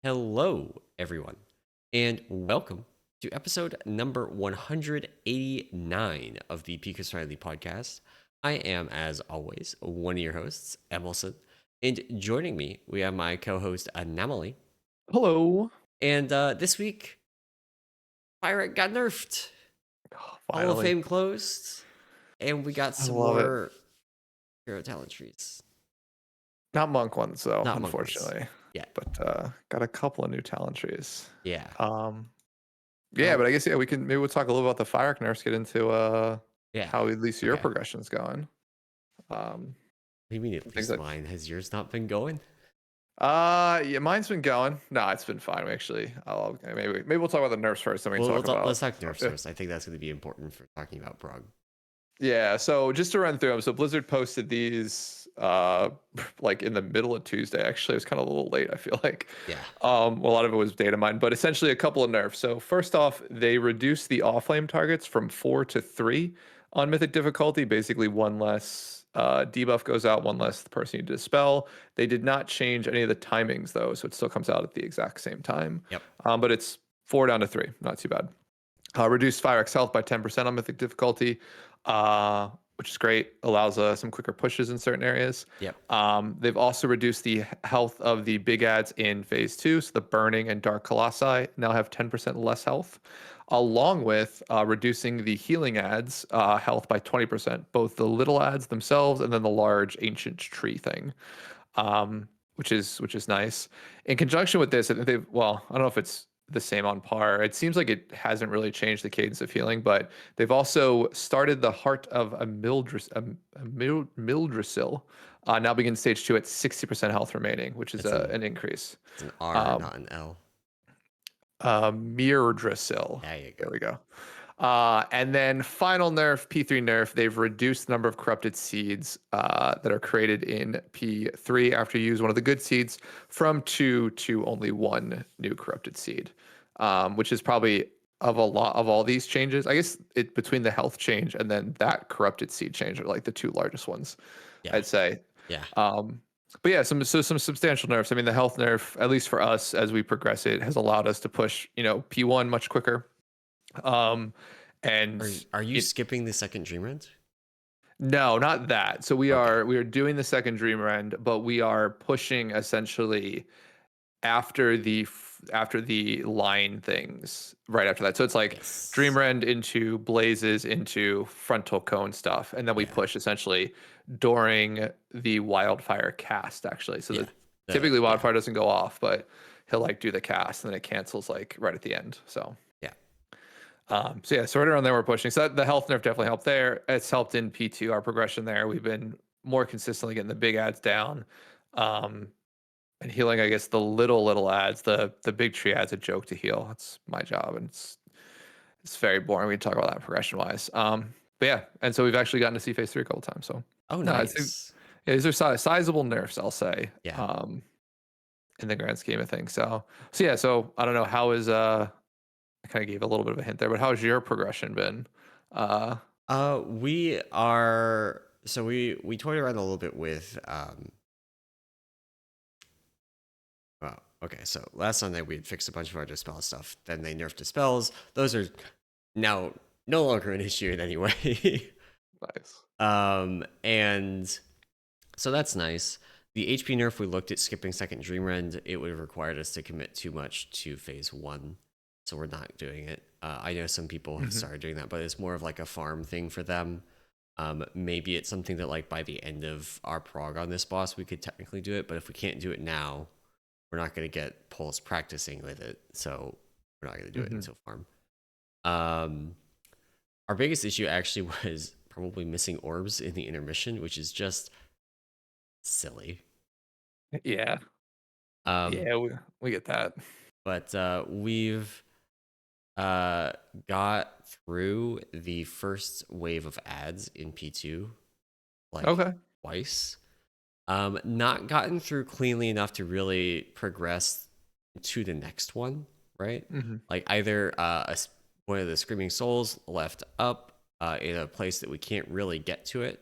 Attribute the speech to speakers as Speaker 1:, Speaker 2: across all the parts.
Speaker 1: Hello, everyone, and welcome to episode number 189 of the Pika Riley podcast. I am, as always, one of your hosts, Emerson, and joining me, we have my co-host, Anomaly.
Speaker 2: Hello.
Speaker 1: And this week, Fyrakk got nerfed.
Speaker 2: Oh,
Speaker 1: Hall of
Speaker 2: finally.
Speaker 1: Fame closed, and we got
Speaker 2: I
Speaker 1: some
Speaker 2: love it.
Speaker 1: more hero talent trees.
Speaker 2: Not monk ones though,
Speaker 1: Not monk ones.
Speaker 2: unfortunately.
Speaker 1: Yeah.
Speaker 2: But got a couple of new talent trees.
Speaker 1: Yeah.
Speaker 2: Yeah, but I guess maybe we'll talk a little about the Fyrakk nerfs, get into
Speaker 1: Yeah.
Speaker 2: how at least your
Speaker 1: Okay.
Speaker 2: progression's going.
Speaker 1: What do you mean at
Speaker 2: Things
Speaker 1: least
Speaker 2: like
Speaker 1: mine? Has yours not been going?
Speaker 2: yeah, mine's been going. No, it's been fine actually. Maybe we'll talk about the nerfs first, then we can talk about
Speaker 1: Let's talk nerfs first. I think that's going to be important for talking about Prog.
Speaker 2: Yeah, so just to run through them, so Blizzard posted these like in the middle of Tuesday. Actually, it was kind of a little late, I feel like.
Speaker 1: Yeah.
Speaker 2: A lot of it was data mined, but essentially a couple of nerfs. So first off, they reduced the off flame targets from 4 to 3 on Mythic difficulty. Basically, one less debuff goes out, one less the person you dispel. They did not change any of the timings though, so it still comes out at the exact same time.
Speaker 1: Yep.
Speaker 2: But it's 4 down to 3, not too bad. Reduced Fyrakk's health by 10% on Mythic difficulty, which is great. Allows some quicker pushes in certain areas.
Speaker 1: Yep.
Speaker 2: They've also reduced the health of the big ads in phase 2. So the Burning and Dark Colossi now have 10% less health, along with reducing the healing ads health by 20%, both the little ads themselves and then the large ancient tree thing. Which is nice. In conjunction with this, I think I don't know if it's the same on par. It seems like it hasn't really changed the cadence of healing, but they've also started the Heart of a Mildrisil. Now begins stage 2 at 60% health remaining, which is an increase.
Speaker 1: It's an R,
Speaker 2: Um,
Speaker 1: not an L.
Speaker 2: Mirdrasil.
Speaker 1: There you go.
Speaker 2: There we go. And then final nerf, P3 nerf, they've reduced the number of corrupted seeds that are created in P3 after you use one of the good seeds from 2 to only 1 new corrupted seed, which is probably of a lot of all these changes. I guess it between the health change and then that corrupted seed change are like the two largest ones,
Speaker 1: Yeah.
Speaker 2: I'd say.
Speaker 1: Yeah.
Speaker 2: But yeah, some substantial nerfs. I mean, the health nerf, at least for us as we progress it, has allowed us to push, P1 much quicker. And
Speaker 1: Are you skipping the second Dream Rent?
Speaker 2: no, not that. So we
Speaker 1: Okay.
Speaker 2: are doing the second Dream Rend, but we are pushing essentially after the line things right after that. So it's like
Speaker 1: Yes.
Speaker 2: Dream Rend into Blazes into Frontal Cone stuff, and then we
Speaker 1: Yeah.
Speaker 2: push essentially during the Wildfire cast actually. So
Speaker 1: Yeah.
Speaker 2: typically Wildfire doesn't go off, but he'll like do the cast and then it cancels like right at the end. So
Speaker 1: Yeah.
Speaker 2: so right around there we're pushing. So the health nerf definitely helped there. It's helped in P2 our progression there. We've been more consistently getting the big ads down. And healing, I guess the little ads, the big tree ads a joke to heal. That's my job, and it's very boring. We can talk about that progression wise. But yeah, and so we've actually gotten to see phase 3 a couple times. So
Speaker 1: Oh,
Speaker 2: no,
Speaker 1: nice.
Speaker 2: yeah, these are sizable nerfs, I'll say.
Speaker 1: Yeah.
Speaker 2: In the grand scheme of things. So yeah, so I don't know how is I kind of gave a little bit of a hint there, but how's your progression been?
Speaker 1: We are so we toyed around a little bit with well, okay, so last Sunday we had fixed a bunch of our dispel stuff. Then they nerfed dispels. Those are now no longer an issue in any way.
Speaker 2: Nice.
Speaker 1: And so that's nice. The HP nerf, we looked at skipping second Dream Rend. It would have required us to commit too much to phase 1. So we're not doing it. I know some people have started doing that, but it's more of like a farm thing for them. Maybe it's something that like by the end of our prog on this boss, we could technically do it. But if we can't do it now, we're not going to get Pulse practicing with it. So we're not going to do it until farm. Our biggest issue actually was probably missing orbs in the intermission, which is just silly.
Speaker 2: Yeah. Yeah, we get that.
Speaker 1: But we've got through the first wave of ads in P2 like twice. Not gotten through cleanly enough to really progress to the next one, right? Like either one of the Screaming Souls left up in a place that we can't really get to it,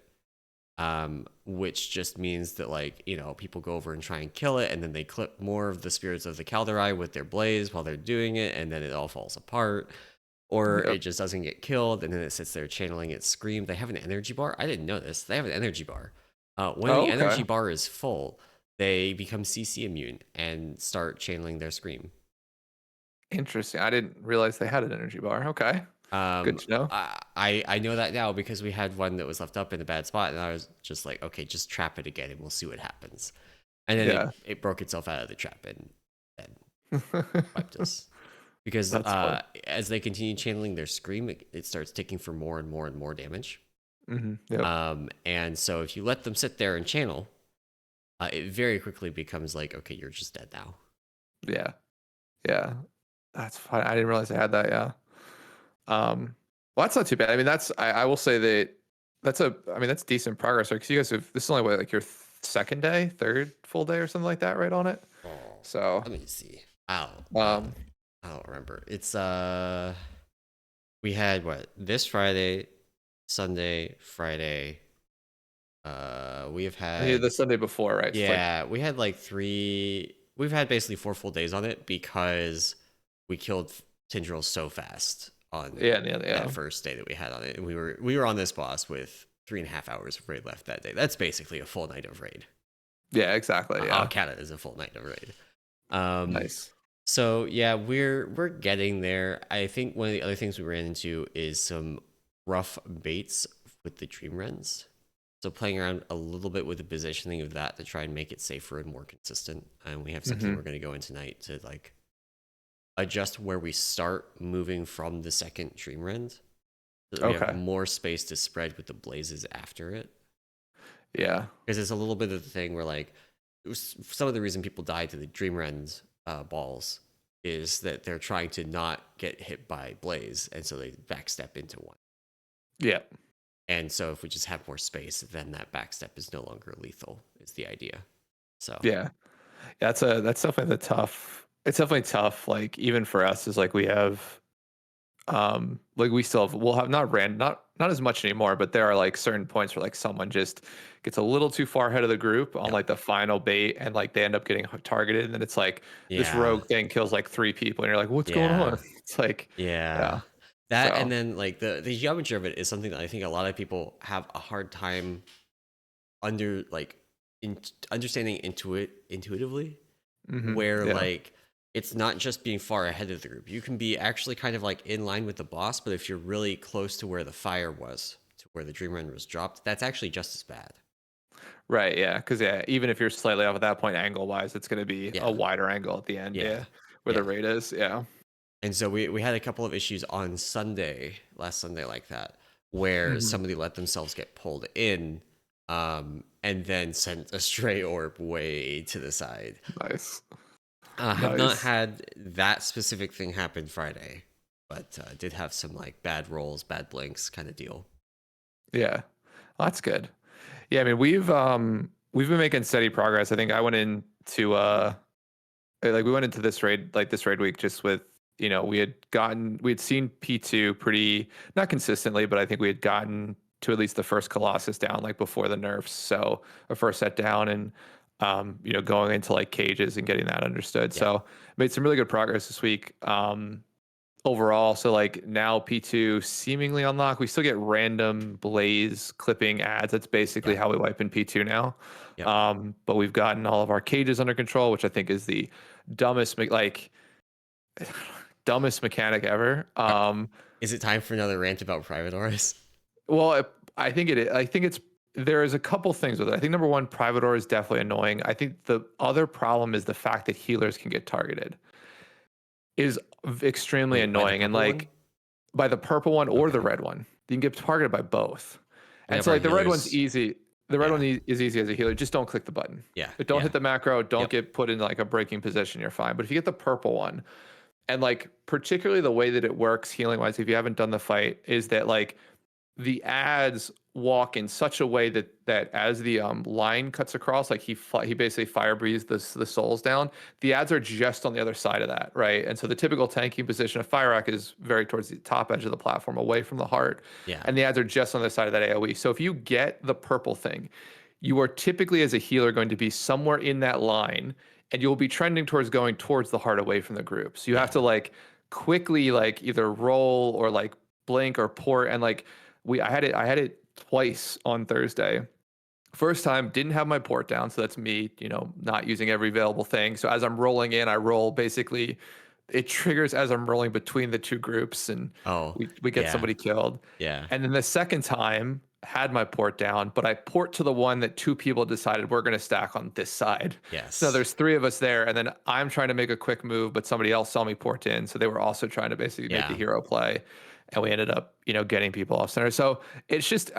Speaker 1: which just means that like people go over and try and kill it, and then they clip more of the spirits of the Calderai with their blaze while they're doing it, and then it all falls apart. Or
Speaker 2: Yep.
Speaker 1: it just doesn't get killed, and then it sits there channeling its scream. They have an energy bar. I didn't know this. They have an energy bar. When
Speaker 2: Oh,
Speaker 1: the energy
Speaker 2: okay.
Speaker 1: bar is full, they become CC immune and start channeling their scream.
Speaker 2: Interesting. I didn't realize they had an energy bar. Okay. Good to know.
Speaker 1: I know that now because we had one that was left up in a bad spot, and I was just like, okay, just trap it again, and we'll see what happens. And then
Speaker 2: Yeah.
Speaker 1: it broke itself out of the trap and wiped us. Because
Speaker 2: That's fun.
Speaker 1: as they continue channeling their scream, it starts ticking for more and more and more damage.
Speaker 2: Yep.
Speaker 1: And so if you let them sit there and channel, it very quickly becomes like, okay, you're just dead now.
Speaker 2: Yeah. Yeah. That's fine. I didn't realize they had that. Yeah. Well, that's not too bad. I mean, I will say that that's decent progress, right? Because you guys have, this is only what, like your second day, third full day or something like that, right on it.
Speaker 1: Oh,
Speaker 2: So,
Speaker 1: let me see. Wow.
Speaker 2: um,
Speaker 1: I don't remember. It's we had what, this Friday, Sunday, Friday. We have had
Speaker 2: the Sunday before, right? It's like,
Speaker 1: yeah, we had like three. We've had basically 4 full days on it because we killed Tindral so fast on
Speaker 2: yeah.
Speaker 1: that first day that we had on it, and we were on this boss with 3.5 hours of raid left that day. That's basically a full night of raid.
Speaker 2: Yeah, exactly.
Speaker 1: I'll
Speaker 2: Yeah.
Speaker 1: count it as a full night of raid. Um,
Speaker 2: Nice.
Speaker 1: so yeah, we're getting there. I think one of the other things we ran into is some rough baits with the Dream Rens. So playing around a little bit with the positioning of that to try and make it safer and more consistent. And we have something we're going to go in tonight to like adjust where we start moving from the second Dream Rend, so that we have
Speaker 2: Okay.
Speaker 1: more space to spread with the blazes after it.
Speaker 2: Yeah.
Speaker 1: Because it's a little bit of the thing where like some of the reason people die to the Dream Rend balls is that they're trying to not get hit by blaze, and so they backstep into one.
Speaker 2: Yeah.
Speaker 1: And so if we just have more space, then that backstep is no longer lethal, is the idea. So
Speaker 2: Yeah. That's definitely the tough. It's definitely tough. Like even for us, is like we have, like we'll have not as much anymore, but there are like certain points where like someone just gets a little too far ahead of the group on
Speaker 1: yep.
Speaker 2: like the final bait, and like they end up getting targeted, and then it's like this
Speaker 1: Yeah.
Speaker 2: rogue thing kills like 3 people, and you're like, what's going
Speaker 1: Yeah.
Speaker 2: on? It's like,
Speaker 1: Yeah.
Speaker 2: yeah.
Speaker 1: That, and
Speaker 2: So
Speaker 1: then like the geometry of it is something that I think a lot of people have a hard time understanding intuitively, where
Speaker 2: yeah.
Speaker 1: like it's not just being far ahead of the group. You can be actually kind of like in line with the boss, but if you're really close to where the fire was, to where the Dream Run was dropped, that's actually just as bad.
Speaker 2: Right, yeah, because yeah, even if you're slightly off at that point angle wise, it's going to be a
Speaker 1: Yeah.
Speaker 2: wider angle at the end,
Speaker 1: Yeah.
Speaker 2: yeah, where the
Speaker 1: Yeah.
Speaker 2: rate is, yeah.
Speaker 1: And so we had a couple of issues on last Sunday like that, where
Speaker 2: hmm
Speaker 1: somebody let themselves get pulled in, and then sent a stray orb way to the side.
Speaker 2: Nice,
Speaker 1: Have not
Speaker 2: nice,
Speaker 1: had that specific thing happen Friday, but did have some like bad rolls, bad blinks kind of deal.
Speaker 2: yeah, well, that's good. Yeah, I mean we've been making steady progress. I think I went into like we went into this raid week just with, we had seen P2 pretty, not consistently, but I think we had gotten to at least the first Colossus down like before the nerfs. So a first set down, and going into like cages and getting that understood.
Speaker 1: Yeah,
Speaker 2: So made some really good progress this week. Overall, so like now P2 seemingly unlocked. We still get random blaze clipping ads. That's basically
Speaker 1: yeah,
Speaker 2: how we wipe in P2 now.
Speaker 1: yep.
Speaker 2: But we've gotten all of our cages under control, which I think is the dumbest dumbest mechanic ever.
Speaker 1: Are- Is it time for another rant about private auras?
Speaker 2: Well, I think it. I think it's there is a couple things with it. I think number one, private aura is definitely annoying. I think the other problem is the fact that healers can get targeted is extremely
Speaker 1: Wait, by the
Speaker 2: annoying. And
Speaker 1: purple one?
Speaker 2: like by the purple one or the
Speaker 1: Okay.
Speaker 2: red one, you can get targeted by both.
Speaker 1: We
Speaker 2: And
Speaker 1: have
Speaker 2: so
Speaker 1: our
Speaker 2: like the red one's
Speaker 1: healers.
Speaker 2: easy. The red
Speaker 1: Yeah,
Speaker 2: one is easy as a healer. Just don't click the button.
Speaker 1: yeah,
Speaker 2: But don't
Speaker 1: yeah.
Speaker 2: hit the macro. Don't
Speaker 1: Yep.
Speaker 2: get put in like a breaking position. You're fine. But if you get the purple one, and like particularly the way that it works healing wise, if you haven't done the fight, is that like the ads walk in such a way that as the line cuts across, like he basically fire breathes the souls down. The ads are just on the other side of that, right? And so the typical tanking position of Fyrakk is very towards the top edge of the platform, away from the heart,
Speaker 1: Yeah.
Speaker 2: and the ads are just on the side of that AOE. So if you get the purple thing, you are typically as a healer going to be somewhere in that line, and you'll be trending towards going towards the heart away from the group. So you have to like quickly like either roll or like blink or port, and like I had it twice on Thursday. First time, didn't have my port down, so that's me, not using every available thing. So as I'm rolling in, I roll basically, it triggers as I'm rolling between the two groups, and
Speaker 1: Oh,
Speaker 2: we get
Speaker 1: yeah.
Speaker 2: somebody killed.
Speaker 1: Yeah.
Speaker 2: And then the second time, had my port down, but I port to the one that two people decided we're going to stack on this side. So
Speaker 1: Yes.
Speaker 2: there's three of us there, and then I'm trying to make a quick move, but somebody else saw me port in, so they were also trying to basically make the
Speaker 1: Yeah.
Speaker 2: hero play, and we ended up, getting people off center. So it's just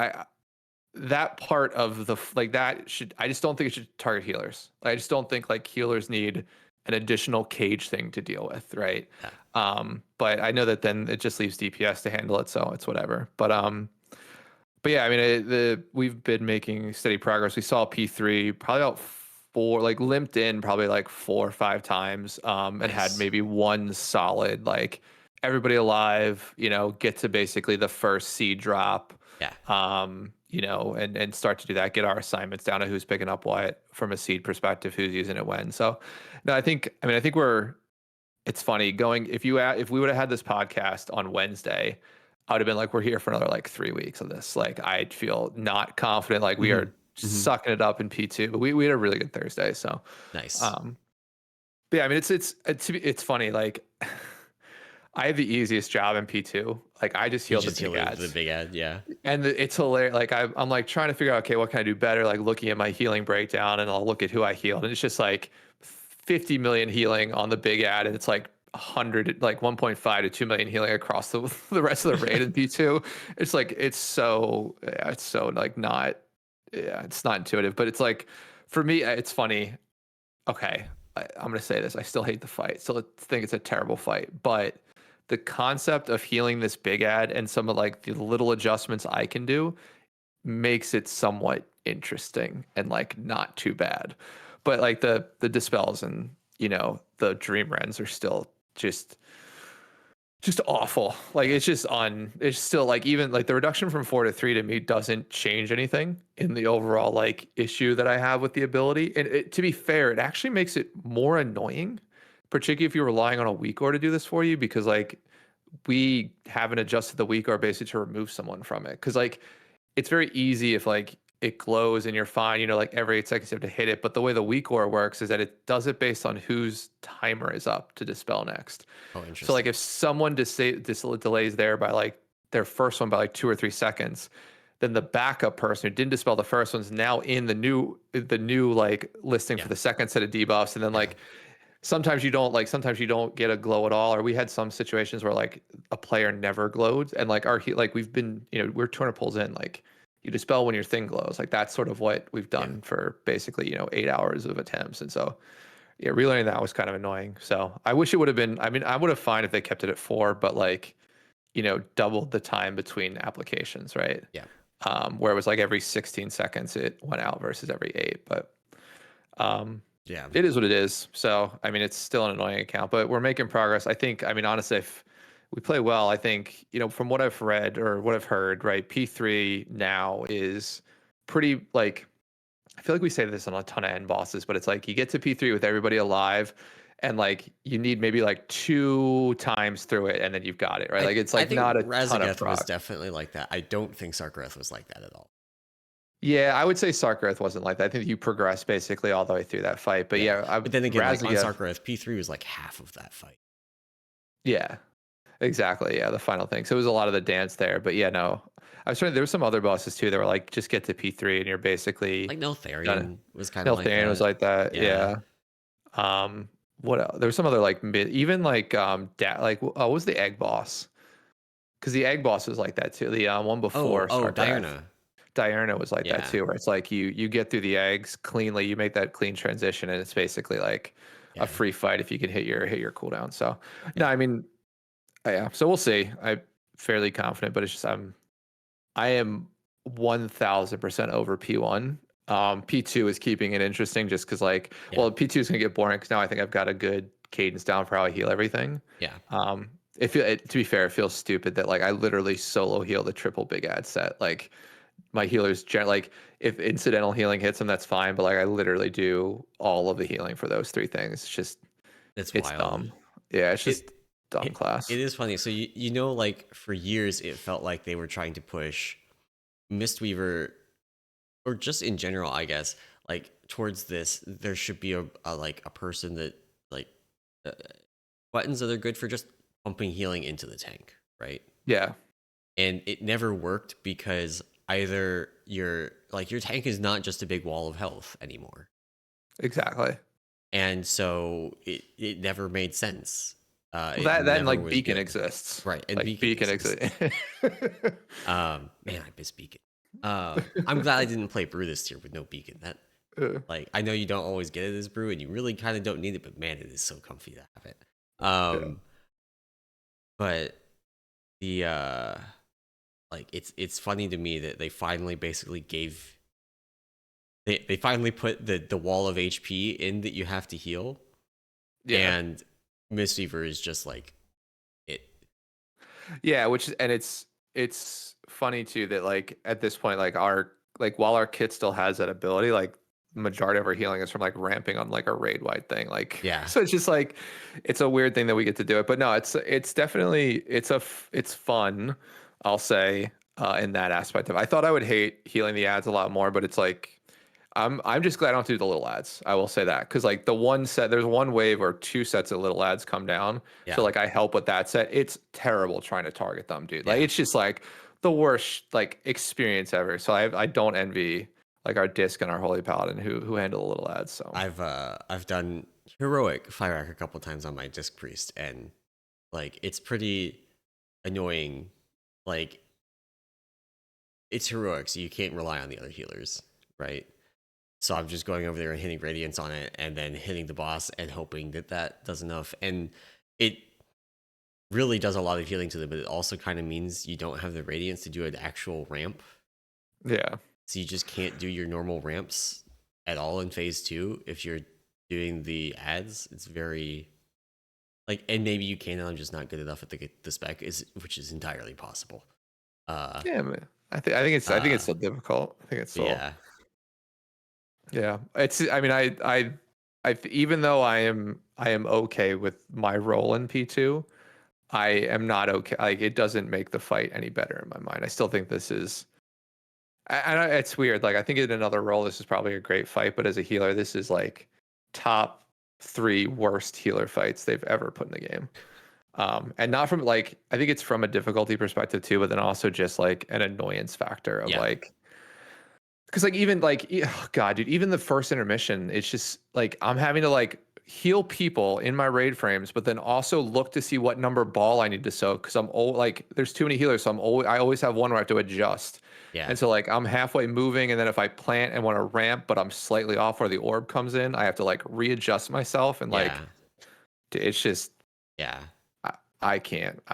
Speaker 2: that part of the like that should I just don't think it should target healers. I just don't think like healers need an additional cage thing to deal with, right?
Speaker 1: Yeah.
Speaker 2: But I know that then it just leaves DPS to handle it, so it's whatever. But yeah, I mean, we've been making steady progress. We saw P3 probably about four, like limped in probably like 4 or 5 times, and had
Speaker 1: Nice.
Speaker 2: maybe one solid, like everybody alive, get to basically the first seed drop,
Speaker 1: Yeah.
Speaker 2: and start to do that, get our assignments down to who's picking up what from a seed perspective, who's using it when. So, no, I think it's funny going, if we would have had this podcast on Wednesday, I would have been like, we're here for another like 3 weeks of this. Like, I'd feel not confident. Like, we are sucking it up in P2, but we had a really good Thursday. So,
Speaker 1: Nice.
Speaker 2: but yeah, I mean, it's funny. Like, I have the easiest job in P2. Like, I just heal the big ads.
Speaker 1: The big ad. Yeah.
Speaker 2: And it's hilarious. Like, I'm like trying to figure out, okay, what can I do better? Like, looking at my healing breakdown, and I'll look at who I healed, and it's just like 50 million healing on the big ad, and it's like 100, like 1.5 to 2 million healing across the rest of the raid in P2. It's like it's so like not, it's not intuitive, but it's like for me, it's funny. Okay, I'm gonna say this. I still hate the fight. Still think it's a terrible fight, but the concept of healing this big ad and some of like the little adjustments I can do makes it somewhat interesting and like not too bad. But like the dispels and the dream rends are still just awful. Like it's still like, even like the reduction from 4 to 3 to me doesn't change anything in the overall like issue that I have with the ability. And to be fair, it actually makes it more annoying, particularly if you're relying on a weak ore to do this for you, because like we haven't adjusted the weak ore basically to remove someone from it. Because like it's very easy if like it glows and you're fine, like every 8 seconds you have to hit it. But the way the weak ore works is that it does it based on whose timer is up to dispel next.
Speaker 1: Oh, interesting.
Speaker 2: So like if someone delays there by like their first one by like 2 or 3 seconds, then the backup person who didn't dispel the first one's now in the new like listing for the second set of debuffs. And then like sometimes you don't get a glow at all. Or we had some situations where like a player never glowed, and like we've been, we're 200 pulls in, like you dispel when your thing glows. Like that's sort of what we've done for basically 8 hours of attempts. And so yeah, relearning that was kind of annoying. So I wish it would have been, I mean, I would have fine if they kept it at 4, but like doubled the time between applications, right?
Speaker 1: Yeah.
Speaker 2: Where it was like every 16 seconds it went out versus every 8. But
Speaker 1: Yeah.
Speaker 2: it is what it is. So I mean, it's still an annoying account, but we're making progress. I think, I mean, honestly, if we play well, I think, from what I've read or what I've heard, right, P3 now is pretty, like, I feel like we say this on a ton of end bosses, but it's like you get to P3 with everybody alive, and like you need maybe like 2 times through it, and then you've got it, right? Like it's like not a ton of
Speaker 1: Razageth was
Speaker 2: proc.
Speaker 1: definitely like that. I don't think Sarkareth was like that at all.
Speaker 2: Yeah, I would say Sarkareth wasn't like that. I think you progress basically all the way through that fight. But
Speaker 1: But then again, like on
Speaker 2: Razageth,
Speaker 1: Sarkareth, P3 was like half of that fight.
Speaker 2: yeah, exactly. Yeah, the final thing. So it was a lot of the dance there. But yeah, no. I was trying. There were some other bosses too that were like, just get to P3 and you're basically
Speaker 1: Like Neltharion
Speaker 2: done.
Speaker 1: was kind of like that.
Speaker 2: Was like that. Yeah. What else? There was some other like even like what was the egg boss? Because the egg boss was like that too. The one before Starcraft.
Speaker 1: Diurna.
Speaker 2: Diurna was like that too, where it's like you get through the eggs cleanly, you make that clean transition, and it's basically like a free fight if you can hit your cooldown. So no, I mean, yeah. So we'll see. I'm fairly confident, but it's just I am 1000% over P1. P2 is keeping it interesting just because like,
Speaker 1: Yeah.
Speaker 2: well, P2 is gonna get boring because now I think I've got a good cadence down for how I heal everything.
Speaker 1: Yeah.
Speaker 2: To be fair, it feels stupid that like I literally solo heal the triple big ad set. Like my healers, like if incidental healing hits them, that's fine. But like I literally do all of the healing for those three things.
Speaker 1: That's
Speaker 2: It's
Speaker 1: wild.
Speaker 2: dumb. Yeah, it's just
Speaker 1: It
Speaker 2: dumb
Speaker 1: it
Speaker 2: class.
Speaker 1: is funny. So like for years it felt like they were trying to push Mistweaver, or just in general, I guess, like towards this. There should be a like a person that like uh, buttons that are good for just pumping healing into the tank, right?
Speaker 2: Yeah,
Speaker 1: And it never worked because either your tank is not just a big wall of health anymore,
Speaker 2: exactly.
Speaker 1: and so it never made sense.
Speaker 2: Well,
Speaker 1: It
Speaker 2: that and
Speaker 1: never
Speaker 2: like
Speaker 1: was
Speaker 2: Beacon
Speaker 1: good,
Speaker 2: exists.
Speaker 1: right? And
Speaker 2: Like
Speaker 1: Beacon
Speaker 2: Beacon
Speaker 1: exists.
Speaker 2: exists.
Speaker 1: Man, I miss Beacon. I'm glad I didn't play Brew this year with no Beacon. That, like, I know you don't always get it as Brew, and you really kind of don't need it, but man, it is so comfy to have it.
Speaker 2: Yeah.
Speaker 1: But the like it's funny to me that they finally basically gave they finally put the wall of HP in that you have to heal,
Speaker 2: Yeah.
Speaker 1: and Mistweaver is just like it.
Speaker 2: Yeah, and it's funny too that like at this point like our like while our kit still has that ability, like majority of our healing is from like ramping on like a raid wide thing. Like
Speaker 1: Yeah,
Speaker 2: so it's just like it's a weird thing that we get to do it. But no, it's definitely it's fun, I'll say, in that aspect of I thought I would hate healing the ads a lot more, but it's like I'm just glad I don't have to do the little ads. I will say that because like the one set, there's one wave or two sets of little ads come down. So
Speaker 1: yeah,
Speaker 2: like I help with that set. It's terrible trying to target them, dude. Like
Speaker 1: yeah.
Speaker 2: it's just like the worst like experience ever. So I don't envy like our disc and our holy paladin who handle the little ads. So
Speaker 1: I've done heroic Fyrakk a couple times on my disc priest, and like it's pretty annoying. Like it's heroic, so you can't rely on the other healers, right? So I'm just going over there and hitting radiance on it, and then hitting the boss and hoping that that does enough. And it really does a lot of healing to them, but it also kind of means you don't have the radiance to do an actual ramp.
Speaker 2: yeah,
Speaker 1: So you just can't do your normal ramps at all in phase two if you're doing the ads. It's very like, and maybe you can, and I'm just not good enough at the spec, which is entirely possible. Uh,
Speaker 2: yeah, man. I think it's
Speaker 1: uh,
Speaker 2: still difficult. I think it's
Speaker 1: but
Speaker 2: still
Speaker 1: yeah,
Speaker 2: yeah. It's I mean even though I am okay with my role in P2. I am not okay. Like it doesn't make the fight any better in my mind. I still think this is. It's weird. Like I think in another role, this is probably a great fight, but as a healer, this is like top three worst healer fights they've ever put in the game. And not from like I think it's from a difficulty perspective too, but then also just like an annoyance factor of
Speaker 1: yeah,
Speaker 2: like because like even like oh God, dude, even the first intermission, it's just like I'm having to like heal people in my raid frames, but then also look to see what number ball I need to soak because I'm old. Like there's too many healers, so I always have one where I have to adjust.
Speaker 1: yeah,
Speaker 2: And so like I'm halfway moving, and then if I plant and want to ramp, but I'm slightly off where the orb comes in, I have to like readjust myself and like
Speaker 1: yeah,
Speaker 2: it's just
Speaker 1: yeah.
Speaker 2: I, I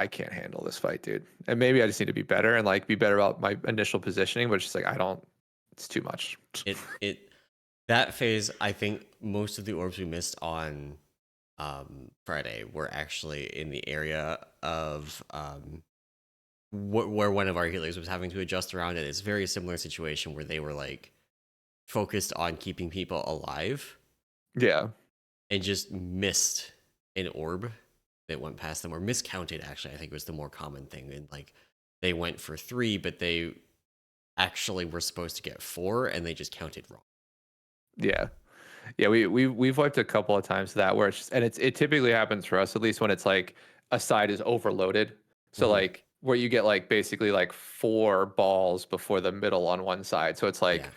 Speaker 2: can't handle this fight, dude. And maybe I just need to be better and like be better about my initial positioning, but it's just like I don't. It's too much.
Speaker 1: It that phase, I think most of the orbs we missed on Friday were actually in the area of where one of our healers was having to adjust around it. It's a very similar situation where they were like focused on keeping people alive
Speaker 2: Yeah.
Speaker 1: and just missed an orb that went past them, or miscounted, actually I think was the more common thing. And like they went for 3, but they actually were supposed to get 4 and they just counted wrong.
Speaker 2: Yeah. Yeah, we've wiped a couple of times that where it's just, and it typically happens for us at least when it's like a side is overloaded. So
Speaker 1: Hmm.
Speaker 2: like where you get like basically like 4 balls before the middle on one side. So it's
Speaker 1: Yeah,
Speaker 2: like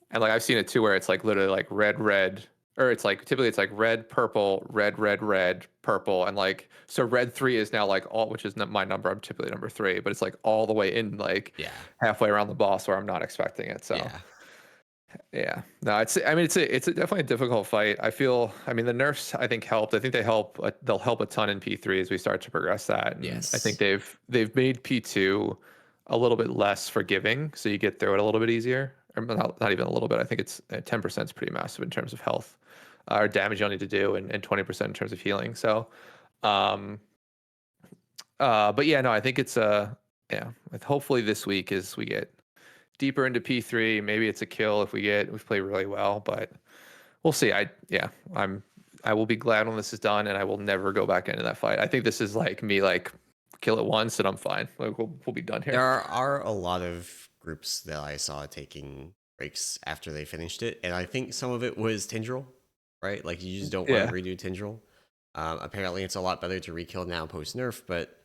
Speaker 2: and like I've seen it too where it's like literally like red red or it's like typically it's like red purple red red red purple and like so red 3 is now like all which is not my number. I'm typically number 3, but it's like all the way in like
Speaker 1: yeah,
Speaker 2: halfway around the boss where I'm not expecting it. So
Speaker 1: yeah.
Speaker 2: yeah, no, I mean, it's definitely a difficult fight. I mean, the nerfs I think helped. I think they'll help a ton in P3 as we start to progress that, and I think
Speaker 1: Yes.
Speaker 2: they've made P2 a little bit less forgiving, so you get through it a little bit easier. Or not even a little bit. I think it's 10% is pretty massive in terms of health or damage you'll need to do, and 20% in terms of healing. So, um, but yeah, no, I think it's yeah. Hopefully this week is we get deeper into P3. Maybe it's a kill if we've played really well, but we'll see. I will be glad when this is done, and I will never go back into that fight. I think this is like me, like kill it once and I'm fine. Like we'll be done here.
Speaker 1: There are a lot of groups that I saw taking breaks after they finished it, and I think some of it was Tindral, right? Like you just don't want to redo Tindral. Apparently, it's a lot better to rekill now post nerf, but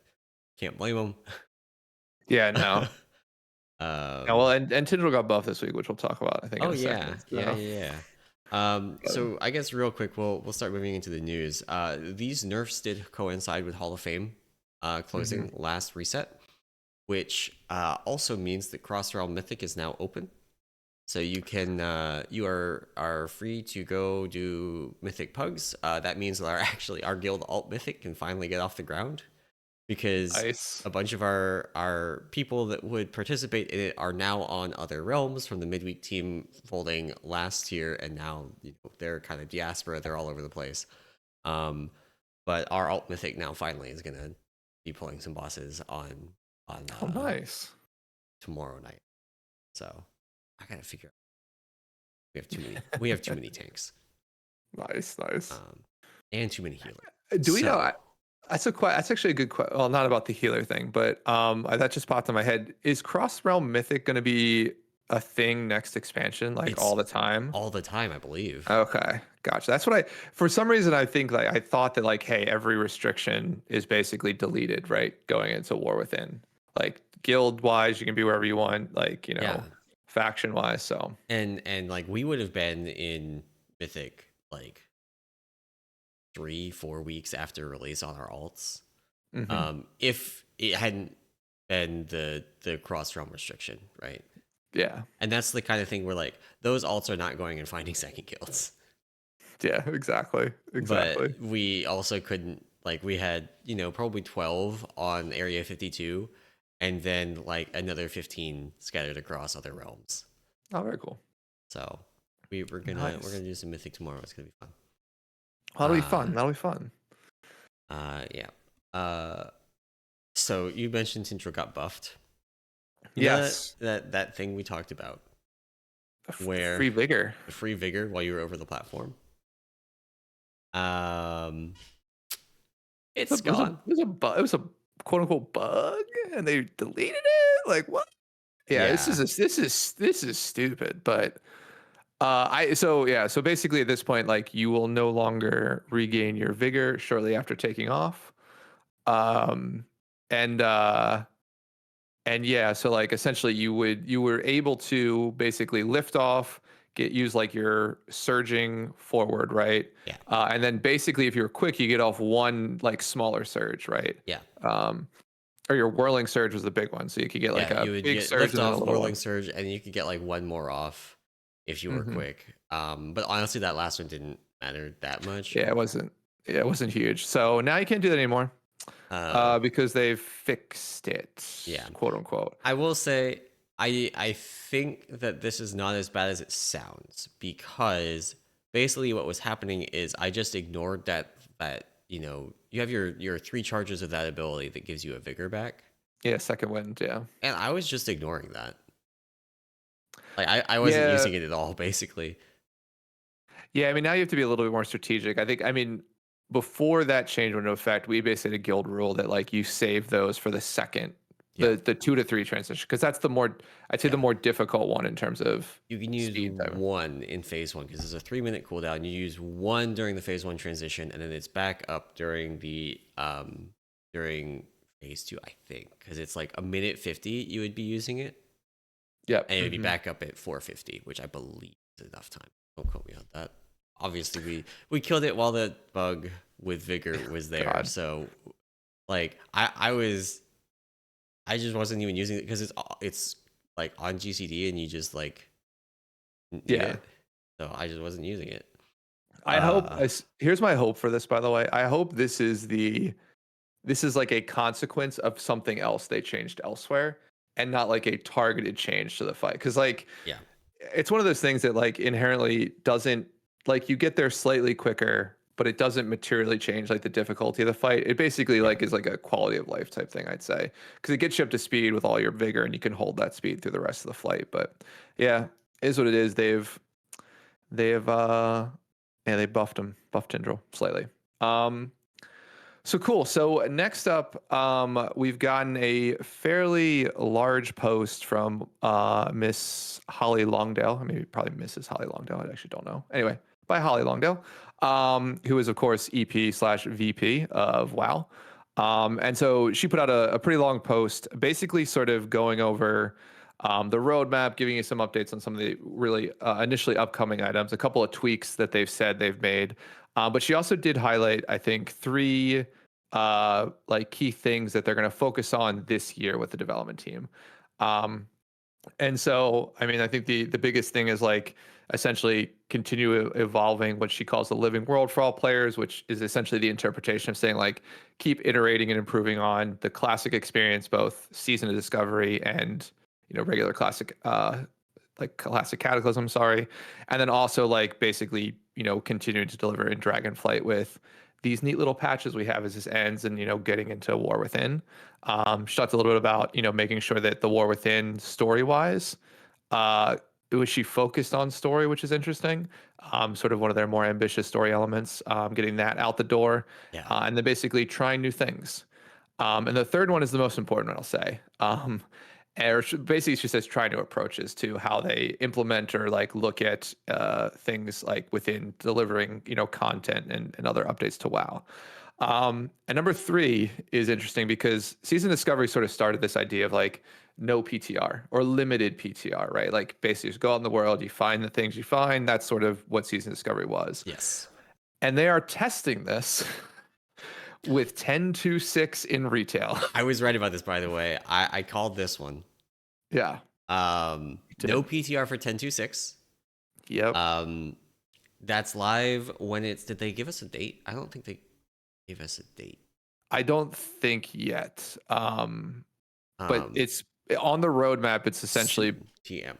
Speaker 1: can't blame them.
Speaker 2: Yeah, no. Well, and Tindral got buffed this week, which we'll talk about, I think.
Speaker 1: Oh
Speaker 2: in a
Speaker 1: yeah,
Speaker 2: second,
Speaker 1: so. yeah. So I guess real quick, we'll start moving into the news. These nerfs did coincide with Hall of Fame closing last reset, which also means that Cross Realm Mythic is now open. So you can you are free to go do Mythic Pugs. That means that our guild Alt Mythic can finally get off the ground, because a bunch of our people that would participate in it are now on other realms from the midweek team folding last year, and now they're kind of diaspora. They're all over the place. But our Alt Mythic now finally is gonna be pulling some bosses on
Speaker 2: nice
Speaker 1: tomorrow night. So I gotta figure out. We have too many tanks.
Speaker 2: Nice.
Speaker 1: And too many healers.
Speaker 2: Do we know? That's actually a good question. Well, not about the healer thing, but that just popped in my head. Is Cross Realm Mythic going to be a thing next expansion, like
Speaker 1: It's
Speaker 2: all the time?
Speaker 1: All the time, I believe.
Speaker 2: Okay, gotcha. That's what for some reason, I think like I thought that like, hey, every restriction is basically deleted, right? Going into War Within, like guild wise, you can be wherever you want, like faction wise. So
Speaker 1: and like we would have been in Mythic like 3-4 weeks after release on our alts, if it hadn't been the cross realm restriction, right?
Speaker 2: Yeah,
Speaker 1: and that's the kind of thing where like those alts are not going and finding second guilds.
Speaker 2: Yeah, exactly.
Speaker 1: But we also couldn't, like we had probably 12 on Area 52, and then like another 15 scattered across other realms.
Speaker 2: Oh, very cool.
Speaker 1: So we're gonna do some Mythic tomorrow. It's gonna be fun.
Speaker 2: That'll be fun.
Speaker 1: Yeah. So you mentioned Tindral got buffed.
Speaker 2: Yes.
Speaker 1: That thing we talked about, where
Speaker 2: free vigor
Speaker 1: while you were over the platform. It's gone.
Speaker 2: It was a quote unquote bug, and they deleted it. Like what? Yeah. This is stupid. But so basically at this point, like you will no longer regain your vigor shortly after taking off. And yeah, so like essentially you were able to basically lift off, use like your surging forward, right?
Speaker 1: Yeah.
Speaker 2: And then basically if you're quick, you get off one like smaller surge, right?
Speaker 1: Yeah.
Speaker 2: Or your whirling surge was the big one, so you could get like a big surge
Speaker 1: lift off, whirling surge, and you could get like one more off if you were quick. But honestly, that last one didn't matter that much.
Speaker 2: Yeah, it wasn't huge. So now you can't do that anymore. Because they've fixed it, quote unquote.
Speaker 1: I will say, I think that this is not as bad as it sounds, because basically what was happening is I just ignored that you have your 3 charges of that ability that gives you a vigor back.
Speaker 2: Yeah, second wind. Yeah,
Speaker 1: and I was just ignoring that. Like I wasn't using it at all, basically.
Speaker 2: Yeah, I mean now you have to be a little bit more strategic. I mean. Before that change went into effect, we basically had a guild rule that like you save those for the second, the 2 to 3 transition, because that's the more the more difficult one in terms of
Speaker 1: you can use one in phase 1 because there's a 3-minute cooldown. You use one during the phase 1 transition, and then it's back up during the during phase 2, I think, because it's like 1:50 you would be using it.
Speaker 2: Yep,
Speaker 1: and it would be back up at 4:50, which I believe is enough time. Don't quote me on that. Obviously we killed it while the bug with vigor was there. God. So like I just wasn't even using it because it's like on GCD and you just like it. So I just wasn't using it.
Speaker 2: I hope here's my hope for this, by the way. I hope this is like a consequence of something else they changed elsewhere, and not like a targeted change to the fight. Because like
Speaker 1: Yeah.
Speaker 2: it's one of those things that like inherently doesn't, like, you get there slightly quicker, but it doesn't materially change like the difficulty of the fight. It basically
Speaker 1: Yeah.
Speaker 2: like is like a quality of life type thing, I'd say, because it gets you up to speed with all your vigor, and you can hold that speed through the rest of the flight. But yeah, is what it is. They've yeah, they buffed Tindral slightly. Um, so cool. So next up, we've gotten a fairly large post from Miss Holly Longdale. I mean, probably Mrs. Holly Longdale. I actually don't know. Anyway, by Holly Longdale, who is of course EP/VP of WoW. And so she put out a pretty long post, basically sort of going over the roadmap, giving you some updates on some of the really initially upcoming items, a couple of tweaks that they've said they've made. But she also did highlight, I think, three like key things that they're going to focus on this year with the development team. Um, and so, I mean, I think the biggest thing is like essentially continue evolving what she calls the living world for all players, which is essentially the interpretation of saying like keep iterating and improving on the classic experience, both Season of Discovery and regular classic like classic Cataclysm, sorry. And then also like basically, continuing to deliver in Dragonflight with these neat little patches we have as this ends and, getting into War Within. She talked a little bit about, making sure that the War Within story-wise, was she focused on story, which is interesting. Sort of one of their more ambitious story elements, getting that out the door,
Speaker 1: Yeah.
Speaker 2: and then basically trying new things. And the third one is the most important one, I'll say. Basically, she says try new approaches to how they implement or like look at things like within delivering, content and other updates to WoW. And number three is interesting because Season Discovery sort of started this idea of like no PTR or limited PTR, right? Like basically just go out in the world, you find the things you find. That's sort of what Season Discovery was.
Speaker 1: Yes.
Speaker 2: And they are testing this with 10.2.6 in retail.
Speaker 1: I was right about this, by the way. I called this one.
Speaker 2: Yeah.
Speaker 1: No PTR for 10.2.6.
Speaker 2: Yep.
Speaker 1: That's live when it's. Did they give us a date? I don't think they gave us a date.
Speaker 2: I don't think yet. But
Speaker 1: Um,
Speaker 2: it's on the roadmap. It's essentially
Speaker 1: soon, TM.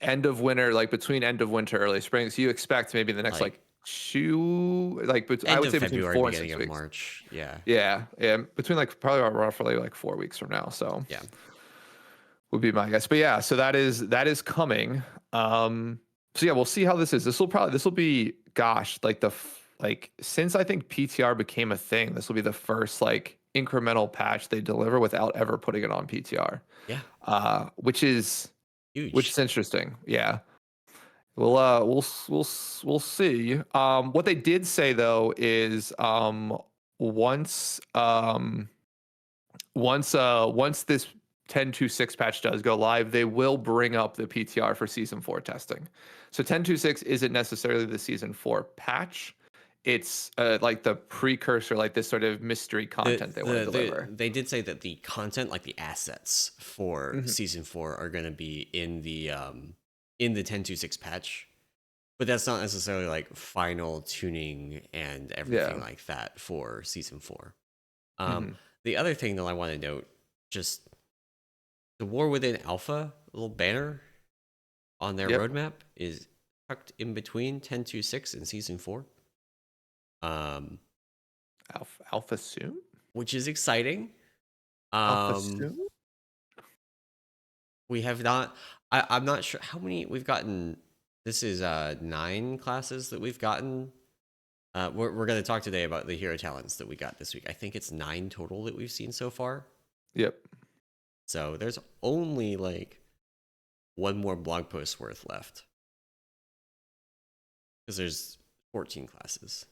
Speaker 2: end of winter, like between end of winter, early spring. So you expect maybe the next like two, like I
Speaker 1: End
Speaker 2: would
Speaker 1: of
Speaker 2: say between
Speaker 1: February,
Speaker 2: 4 and
Speaker 1: beginning
Speaker 2: 6
Speaker 1: of
Speaker 2: weeks.
Speaker 1: March. Yeah.
Speaker 2: Yeah, yeah, between like probably roughly like 4 weeks from now. So
Speaker 1: Yeah.
Speaker 2: would be my guess. But yeah, so that is coming. So yeah, we'll see how this is. This will be, gosh, like like since I think PTR became a thing, this will be the first like incremental patch they deliver without ever putting it on PTR.
Speaker 1: Yeah.
Speaker 2: Which is
Speaker 1: Huge.
Speaker 2: interesting. Yeah. We'll see. What they did say though is once once this 10.2.6 patch does go live, they will bring up the PTR for Season 4 testing. So 10.2.6 isn't necessarily the Season 4 patch. It's like the precursor, like this sort of mystery content they want to deliver.
Speaker 1: They did say that the content, like the assets for
Speaker 2: Mhm.
Speaker 1: season 4, are going to be in the 10.2.6 patch, but that's not necessarily like final tuning and everything
Speaker 2: Yeah.
Speaker 1: like that for season 4.
Speaker 2: Mhm.
Speaker 1: The other thing that I want to note, just the War Within Alpha little banner on their
Speaker 2: Yep.
Speaker 1: roadmap is tucked in between 10.2.6 and season 4.
Speaker 2: Alpha soon?
Speaker 1: Which is exciting.
Speaker 2: Alpha soon?
Speaker 1: We have not. I'm not sure how many we've gotten. This is 9 classes that we've gotten. We're going to talk today about the hero talents that we got this week. I think it's 9 total that we've seen so far.
Speaker 2: Yep.
Speaker 1: So there's only like one more blog post worth left because there's 14 classes.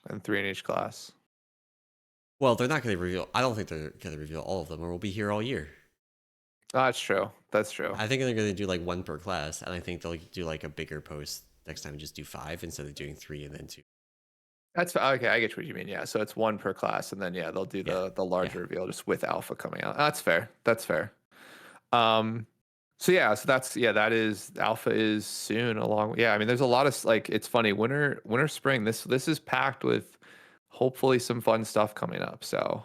Speaker 2: And 3 in each class.
Speaker 1: Well, they're not going to reveal. I don't think they're going to reveal all of them, or we'll be here all year.
Speaker 2: That's true. That's true.
Speaker 1: I think they're going to do like 1 per class, and I think they'll do like a bigger post next time and just do 5 instead of doing 3 and then 2.
Speaker 2: That's okay. I get what you mean. Yeah. So it's 1 per class, and then yeah, they'll do the larger
Speaker 1: Yeah.
Speaker 2: reveal just with Alpha coming out. That's fair. That's fair. So yeah, that is Alpha is soon along. Yeah, I mean there's a lot of like it's funny, winter, spring. This is packed with hopefully some fun stuff coming up. So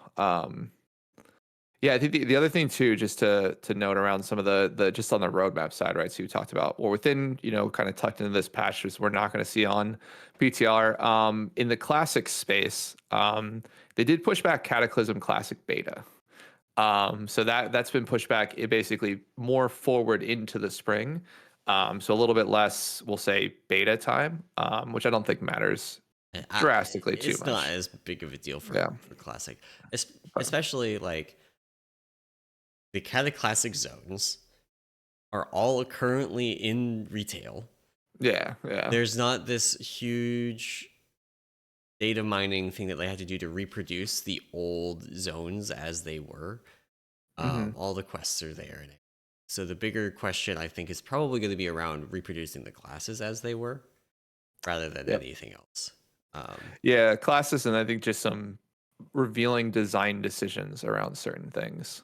Speaker 2: Yeah, I think the other thing too, just to note around some of the just on the roadmap side, right? So you talked about, or within, kind of tucked into this patch, is we're not going to see on PTR. In the classic space, they did push back Cataclysm Classic Beta. So that's been pushed back, basically more forward into the spring. So a little bit less, we'll say, beta time, which I don't think matters drastically too
Speaker 1: It's not
Speaker 2: much.
Speaker 1: as big of a deal
Speaker 2: Yeah.
Speaker 1: for classic, especially like the Cataclassic zones are all currently in retail.
Speaker 2: Yeah. Yeah.
Speaker 1: There's not this huge data mining thing that they had to do to reproduce the old zones as they were.
Speaker 2: Hmm.
Speaker 1: All the quests are there. So the bigger question, I think, is probably going to be around reproducing the classes as they were rather than
Speaker 2: Yep.
Speaker 1: anything else.
Speaker 2: Yeah, classes, and I think just some revealing design decisions around certain things.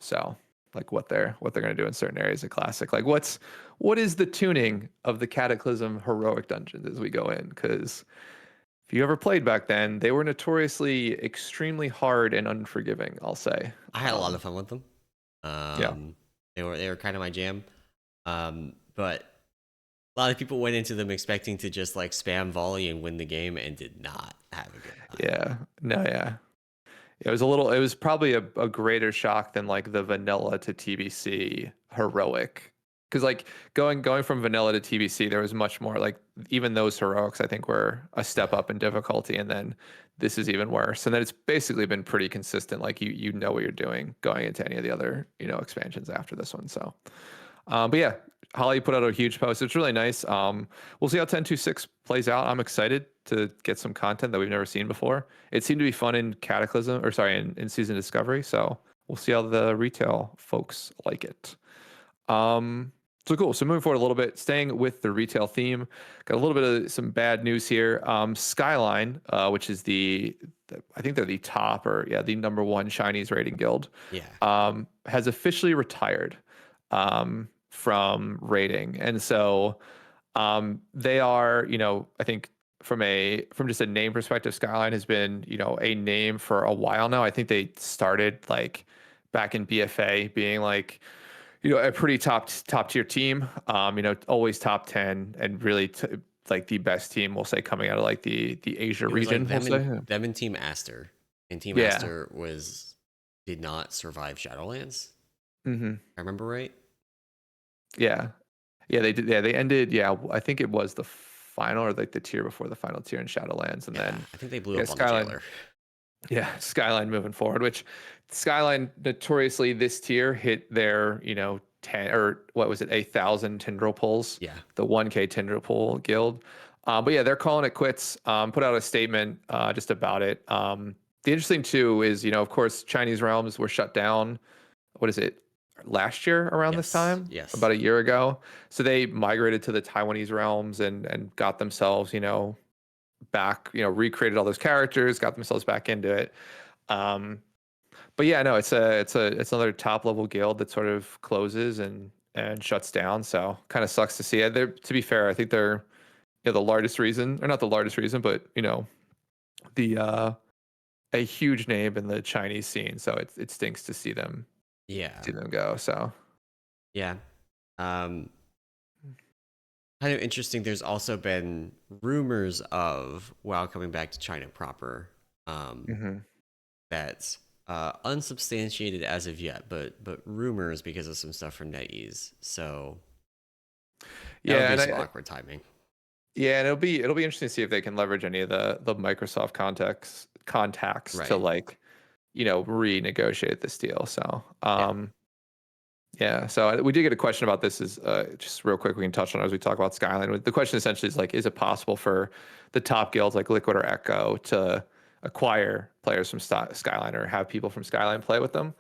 Speaker 2: So like what they're gonna do in certain areas of classic. Like what is the tuning of the Cataclysm heroic dungeons as we go in? Because if you ever played back then, they were notoriously extremely hard and unforgiving, I'll say.
Speaker 1: I had a lot of fun with them.
Speaker 2: Yeah.
Speaker 1: They were kind of my jam. But a lot of people went into them expecting to just like spam volley and win the game and did not have a good time.
Speaker 2: Yeah. No, yeah. It was probably a greater shock than like the vanilla to TBC heroic. Because like going from vanilla to TBC, there was much more like even those heroics I think were a step up in difficulty, and then this is even worse. And then it's basically been pretty consistent. Like you know what you're doing going into any of the other expansions after this one. So but yeah, Holly put out a huge post. It's really nice. We'll see how 10.2.6 plays out. I'm excited to get some content that we've never seen before. It seemed to be fun in Cataclysm, or sorry, in Season Discovery. So we'll see how the retail folks like it. So cool. So moving forward a little bit, staying with the retail theme, got a little bit of some bad news here. Skyline, which is I think they're the top or the number one Chinese rating guild,
Speaker 1: Yeah.
Speaker 2: has officially retired. From rating. And so they are, I think from just a name perspective, Skyline has been, a name for a while now. I think they started like back in BFA being like, a pretty top tier team, always top 10 and really like the best team, we'll say, coming out of like the Asia
Speaker 1: It was like
Speaker 2: region, we'll say.
Speaker 1: them and Team Aster. And Team
Speaker 2: Yeah.
Speaker 1: Aster did not survive Shadowlands.
Speaker 2: Hmm.
Speaker 1: I remember right.
Speaker 2: Yeah. Yeah, they did. Yeah, they ended. Yeah, I think it was the final or like the tier before the final tier in Shadowlands, and then
Speaker 1: I think they blew up on the
Speaker 2: Skyline.
Speaker 1: jailer.
Speaker 2: Yeah, Skyline moving forward, which Skyline notoriously this tier hit their 10 or what was it 8,000 Tindral pulls.
Speaker 1: Yeah.
Speaker 2: The 1K Tindral pull guild. But yeah, they're calling it quits. Put out a statement just about it. The interesting too is of course Chinese realms were shut down. What is it? Last year around this
Speaker 1: Yes.
Speaker 2: time,
Speaker 1: Yes.
Speaker 2: about a year ago. So they migrated to the Taiwanese realms and got themselves, back, recreated all those characters, got themselves back into it. But yeah, no, it's another top level guild that sort of closes and shuts down. So kind of sucks to see it. They're, to be fair, I think they're the largest reason, or not the largest reason, but the a huge name in the Chinese scene. So it stinks to see them
Speaker 1: Yeah.
Speaker 2: go. So
Speaker 1: Yeah. Um, Kind of interesting. There's also been rumors of WoW coming back to China proper.
Speaker 2: mhm.
Speaker 1: That's unsubstantiated as of yet, but rumors because of some stuff from NetEase. So that would
Speaker 2: Yeah,
Speaker 1: be
Speaker 2: and
Speaker 1: some awkward timing.
Speaker 2: yeah, and it'll be interesting to see if they can leverage any of the Microsoft contacts to
Speaker 1: Right.
Speaker 2: like, renegotiate this deal. So, yeah. So we did get a question about this. Is just real quick we can touch on it as we talk about Skyline. The question essentially is like, is it possible for the top guilds like Liquid or Echo to acquire players from Skyline or have people from Skyline play with them?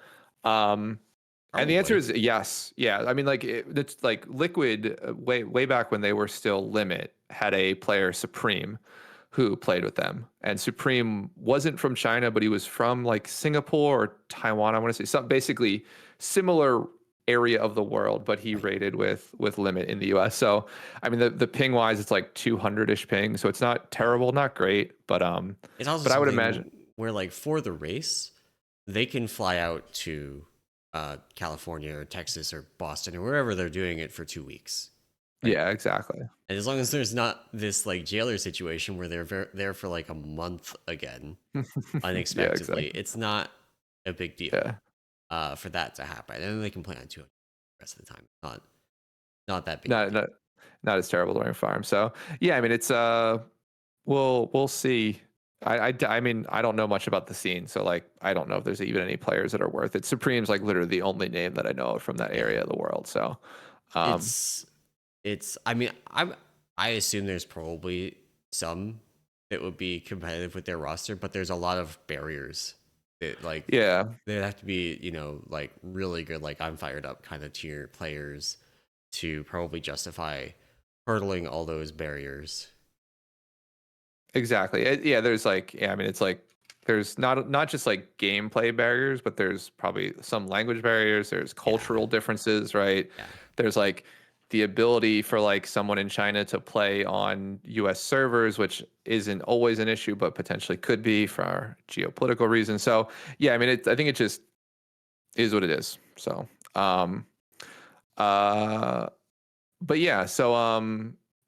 Speaker 2: And the answer is yes. Yeah. I mean, like it's like Liquid way back when they were still Limit had a player Supreme who played with them, and Supreme wasn't from China, but he was from like Singapore or Taiwan. I want to say something basically similar area of the world, but he
Speaker 1: Right.
Speaker 2: rated with Limit in the US. So I mean the ping wise, it's like 200-ish ping, so it's not terrible, not great, but
Speaker 1: It's also
Speaker 2: I would
Speaker 1: something
Speaker 2: imagine.
Speaker 1: where like for the race, they can fly out to California or Texas or Boston or wherever they're doing it for 2 weeks. Right?
Speaker 2: Yeah, exactly.
Speaker 1: And as long as there's not this like jailer situation where they're there for like a month again,
Speaker 2: Yeah,
Speaker 1: unexpectedly,
Speaker 2: exactly.
Speaker 1: it's not a big deal
Speaker 2: Yeah.
Speaker 1: for that to happen. And then they can play on 200 the rest of the time. Not that big of a
Speaker 2: Not
Speaker 1: deal.
Speaker 2: not not as terrible during farm. So yeah, I mean it's we'll see. I mean I don't know much about the scene, so like I don't know if there's even any players that are worth it. Supreme's like literally the only name that I know of from that
Speaker 1: Yeah.
Speaker 2: area of the world. So um
Speaker 1: It's I mean, I assume there's probably some that would be competitive with their roster, but there's a lot of barriers that like
Speaker 2: yeah,
Speaker 1: they'd have to be, like really good, like I'm fired up kind of tier players to probably justify hurdling all those barriers.
Speaker 2: exactly. Yeah, there's like I mean it's like there's not just like gameplay barriers, but there's probably some language barriers, there's
Speaker 1: Yeah,
Speaker 2: cultural differences, right?
Speaker 1: yeah,
Speaker 2: There's like the ability for like someone in China to play on US servers, which isn't always an issue, but potentially could be for geopolitical reasons. So yeah, I mean I think it just is what it is. So uh but yeah, so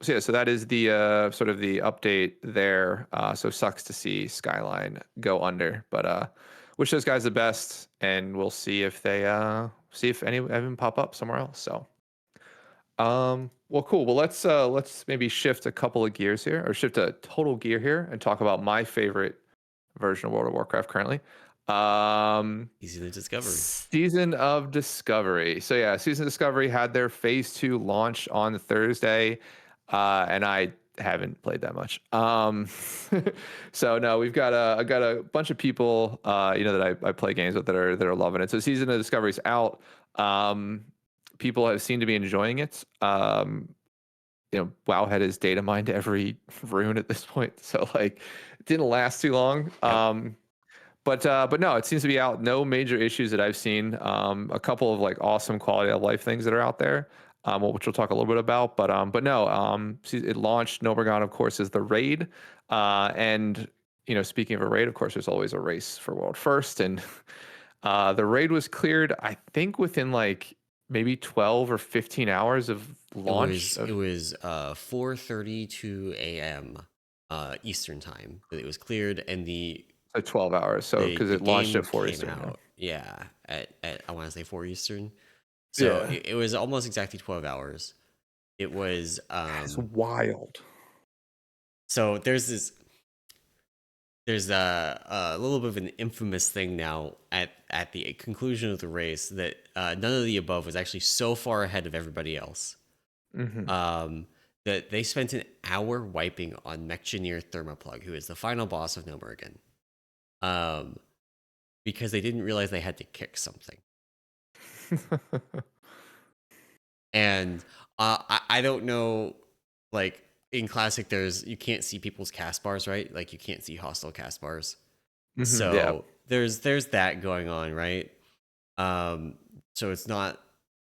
Speaker 2: yeah, so that is the sort of the update there. So sucks to see Skyline go under, but wish those guys the best, and we'll see if they see if any of them pop up somewhere else. So well cool. Well let's maybe shift a couple of gears here, or shift a total gear here and talk about my favorite version of World of Warcraft currently.
Speaker 1: easy to discovery.
Speaker 2: Season of Discovery. So yeah, Season of Discovery had their phase 2 launch on Thursday, and I haven't played that much. So no, I got a bunch of people, that I play games with that are loving it. So Season of Discovery's out. People have seemed to be enjoying it. Wowhead has data mined every rune at this point, so like it didn't last too long.
Speaker 1: Yep.
Speaker 2: But no, it seems to be out. No major issues that I've seen. A couple of like awesome quality of life things that are out there, which we'll talk a little bit about. But no, it launched. Nobergon, of course, is the raid. And speaking of a raid, of course, there's always a race for world first, and the raid was cleared. I think within like maybe 12 or 15 hours of launch.
Speaker 1: It was 4:32 a.m. Eastern time that it was cleared, and
Speaker 2: So 12 hours. So because
Speaker 1: the
Speaker 2: it launched
Speaker 1: game
Speaker 2: at 4
Speaker 1: came
Speaker 2: Eastern.
Speaker 1: out, yeah, at I want to say 4 Eastern. So
Speaker 2: Yeah.
Speaker 1: it was almost exactly 12 hours. It was
Speaker 2: That's wild.
Speaker 1: so there's a little bit of an infamous thing now at the conclusion of the race that none of the above was actually so far ahead of everybody else.
Speaker 2: Hmm.
Speaker 1: That they spent an hour wiping on Mechgineer Thermoplug, who is the final boss of Gnomer again. Because they didn't realize they had to kick something. And I don't know, like in Classic, you can't see people's cast bars, right? Like you can't see hostile cast bars.
Speaker 2: Yeah,
Speaker 1: So there's that going on, right? So it's not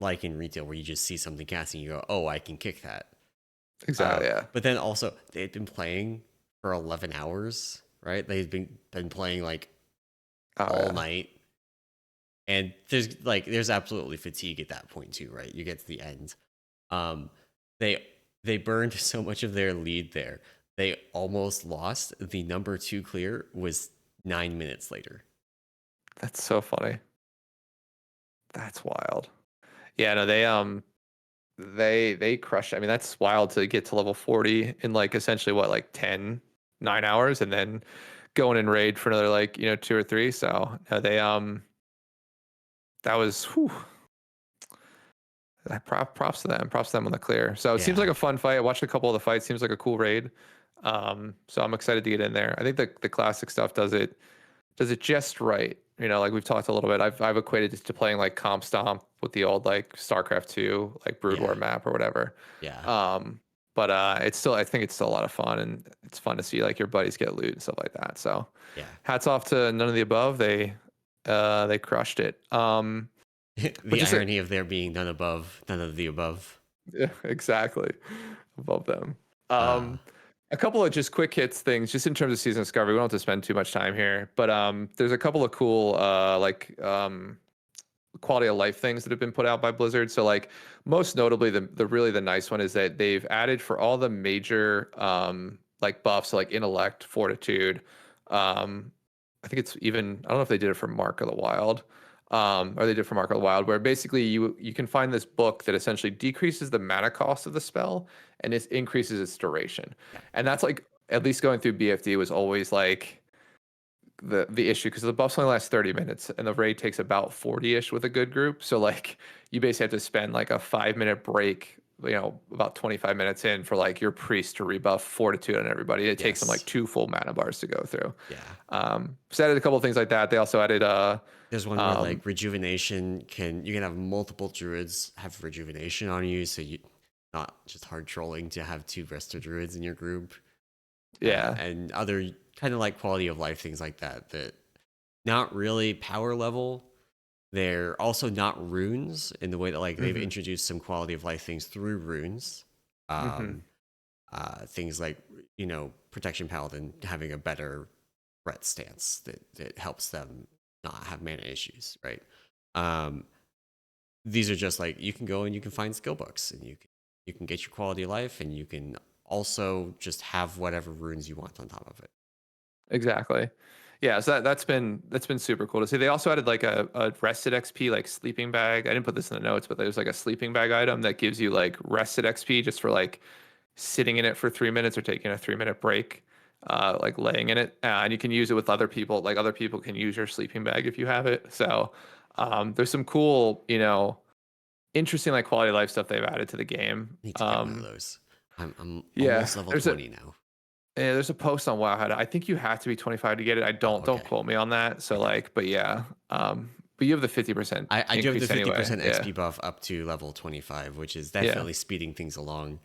Speaker 1: like in retail where you just see something casting, you go, oh, I can kick that.
Speaker 2: exactly. Yeah.
Speaker 1: But then also they had been playing for 11 hours, right? They had been playing like
Speaker 2: Oh,
Speaker 1: all
Speaker 2: yeah.
Speaker 1: night. And there's absolutely fatigue at that point too, right? You get to the end. Um, they burned so much of their lead there. They almost lost. The number 2 clear was 9 minutes later.
Speaker 2: That's so funny. That's wild. Yeah, no, they crushed. I mean, that's wild to get to level 40 in like essentially what, like 9 hours, and then going in raid for another like, 2 or 3. So no, they that was whew, props to them. Props to them on the clear. So it seems like
Speaker 1: Yeah.
Speaker 2: a fun fight. I watched a couple of the fights. Seems like a cool raid. So I'm excited to get in there. I think the classic stuff does it just right. Like we've talked a little bit. I've equated it to playing like Comp Stomp with the old like StarCraft 2, like Brood War
Speaker 1: Yeah.
Speaker 2: map or whatever.
Speaker 1: Yeah.
Speaker 2: But I think it's still a lot of fun, and it's fun to see like your buddies get loot and stuff like that. So
Speaker 1: Yeah.
Speaker 2: hats off to none of the above. They crushed it. But
Speaker 1: The
Speaker 2: just
Speaker 1: irony of there being none above, none of the above.
Speaker 2: yeah, exactly above them.
Speaker 1: Uh,
Speaker 2: Um, A couple of just quick hits things, just in terms of season discovery. We don't have to spend too much time here, but there's a couple of cool quality of life things that have been put out by Blizzard. So like most notably, the really the nice one is that they've added for all the major like buffs, so like intellect, fortitude. I think it's even I don't know if they did it for Mark of the Wild. Or they did for Mark of the Wild, where basically you can find this book that essentially decreases the mana cost of the spell and it increases its duration.
Speaker 1: Yeah.
Speaker 2: And that's like at least going through BFD was always like the issue because the buffs only last 30 minutes and the raid takes about 40-ish with a good group. So like you basically have to spend like a 5-minute break, about 25 minutes in for like your priest to rebuff fortitude on everybody. It takes them like
Speaker 1: Yes.
Speaker 2: 2 full mana bars to go through.
Speaker 1: Yeah.
Speaker 2: So added a couple of things like that. They also added
Speaker 1: There's one where
Speaker 2: um
Speaker 1: like rejuvenation you can have multiple druids have rejuvenation on you, so you not just hard trolling to have 2 resto druids in your group,
Speaker 2: yeah.
Speaker 1: and other kind of like quality of life things like that. That not really power level. They're also not runes in the way that like they've
Speaker 2: hmm
Speaker 1: introduced some quality of life things through runes.
Speaker 2: hmm
Speaker 1: Um, things like protection paladin having a better threat stance that helps them not have mana issues, right? Um, these are just like you can go and you can find skill books and you can get your quality of life and you can also just have whatever runes you want on top of it.
Speaker 2: Exactly. Yeah, so that's been super cool to see. They also added like a rested XP like sleeping bag. I didn't put this in the notes, but there's like a sleeping bag item that gives you like rested XP just for like sitting in it for 3 minutes or taking a 3-minute break, like laying in it. And you can use it with other people. Like other people can use your sleeping bag if you have it. So there's some cool, interesting like quality of life stuff they've added to the game.
Speaker 1: I need to get one of those. I'm
Speaker 2: Yeah,
Speaker 1: almost level
Speaker 2: there's a
Speaker 1: 20 now.
Speaker 2: yeah, there's a post on WoW. I think you have to be 25 to get it. I
Speaker 1: Oh,
Speaker 2: don't
Speaker 1: okay.
Speaker 2: quote me on that. So
Speaker 1: Okay.
Speaker 2: like, but yeah, but you have the 50%
Speaker 1: I do have the
Speaker 2: increase anyway.
Speaker 1: 50%
Speaker 2: Yeah,
Speaker 1: XP buff up to level 25, which is
Speaker 2: yeah.
Speaker 1: definitely speeding things along.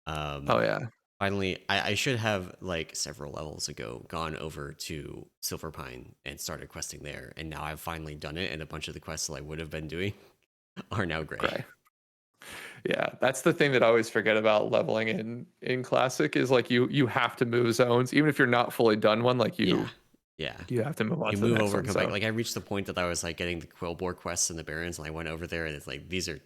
Speaker 2: Oh
Speaker 1: Um,
Speaker 2: yeah,
Speaker 1: Finally, I should have like several levels ago gone over to Silverpine and started questing there, and now I've finally done it, and a bunch of the quests that I would have been doing are now gray.
Speaker 2: great. Yeah, that's the thing that I always forget about leveling in classic is like you have to move zones even if you're not fully done one. Like
Speaker 1: Yeah,
Speaker 2: you
Speaker 1: yeah.
Speaker 2: you have to move on
Speaker 1: You
Speaker 2: to the
Speaker 1: move
Speaker 2: next
Speaker 1: over and
Speaker 2: one.
Speaker 1: come back.
Speaker 2: So
Speaker 1: Like I reached the point that I was like getting the Quillbore quests and the Barons, and I went over there, and it's like these are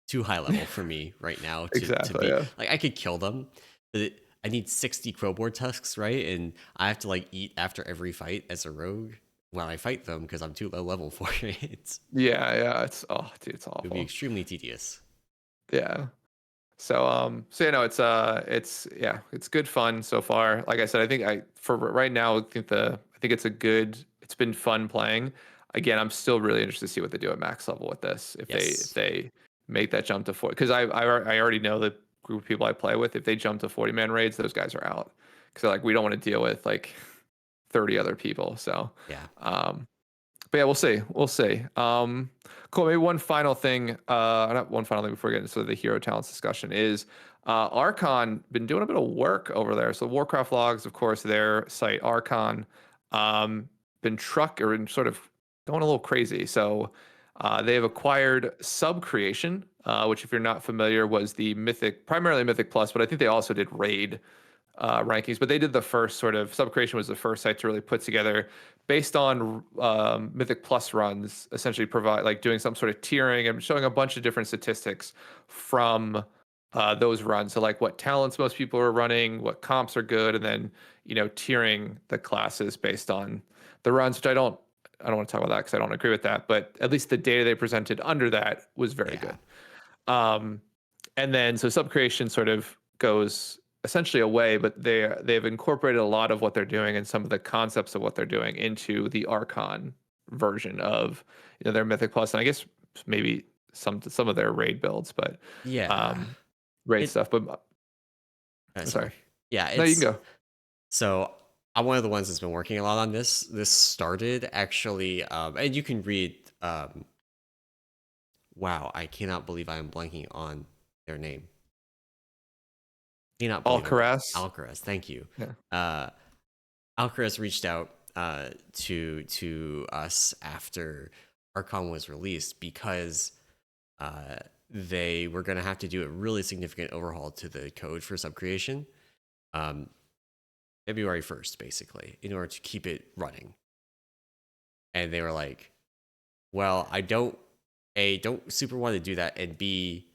Speaker 1: too high level for me right now to
Speaker 2: exactly.
Speaker 1: be
Speaker 2: Yeah.
Speaker 1: like I could kill them, but I need 60 Quillbore tusks, right? And I have to like eat after every fight as a rogue while I fight them because I'm too low level for it.
Speaker 2: Yeah, yeah. It's dude, it's
Speaker 1: It would be
Speaker 2: awful.
Speaker 1: extremely tedious.
Speaker 2: Yeah. So it's yeah, it's good fun so far. Like I said, I think for right now, I think it's been fun playing. Again, I'm still really interested to see what they do at max level with this. If
Speaker 1: Yes.
Speaker 2: they make that jump to 40, because I already know the group of people I play with. If they jump to 40-man raids, those guys are out because they're like we don't want to deal with like 30 other people. So
Speaker 1: Yeah.
Speaker 2: um, but yeah, we'll see. We'll see. Cool. Maybe one final thing, not one final thing before we get into the hero talents discussion is Archon been doing a bit of work over there. So Warcraft logs, of course, their site Archon, been sort of going a little crazy. So they have acquired Subcreation, which, if you're not familiar, was the Mythic, primarily Mythic Plus, but I think they also did Raid rankings, but they did the first sort of Subcreation was the first site to really put together based on Mythic Plus runs, essentially provide like doing some sort of tiering and showing a bunch of different statistics from those runs. So like what talents most people are running, what comps are good, and then tiering the classes based on the runs, which I don't want to talk about that because I don't agree with that, but at least the data they presented under that was very
Speaker 1: Yeah.
Speaker 2: good. Um, and then so Subcreation sort of goes essentially away, but they've incorporated a lot of what they're doing and some of the concepts of what they're doing into the Archon version of their Mythic Plus, and I guess maybe some of their raid builds, but
Speaker 1: Yeah.
Speaker 2: um, raid
Speaker 1: It
Speaker 2: stuff. But
Speaker 1: sorry.
Speaker 2: sorry,
Speaker 1: Yeah,
Speaker 2: no, you can go.
Speaker 1: so I'm one of the ones that's been working a lot on this. This started actually and you can read wow, I cannot believe I am blanking on their name. Cannot
Speaker 2: All
Speaker 1: believe I'm blanking.
Speaker 2: caress.
Speaker 1: Alcaraz, thank you.
Speaker 2: Yeah.
Speaker 1: Uh Alcaraz reached out to us after Archon was released because they were going to have to do a really significant overhaul to the code for subcreation. February 1st, basically, in order to keep it running. And they were like, well, I don't super want to do that, and B,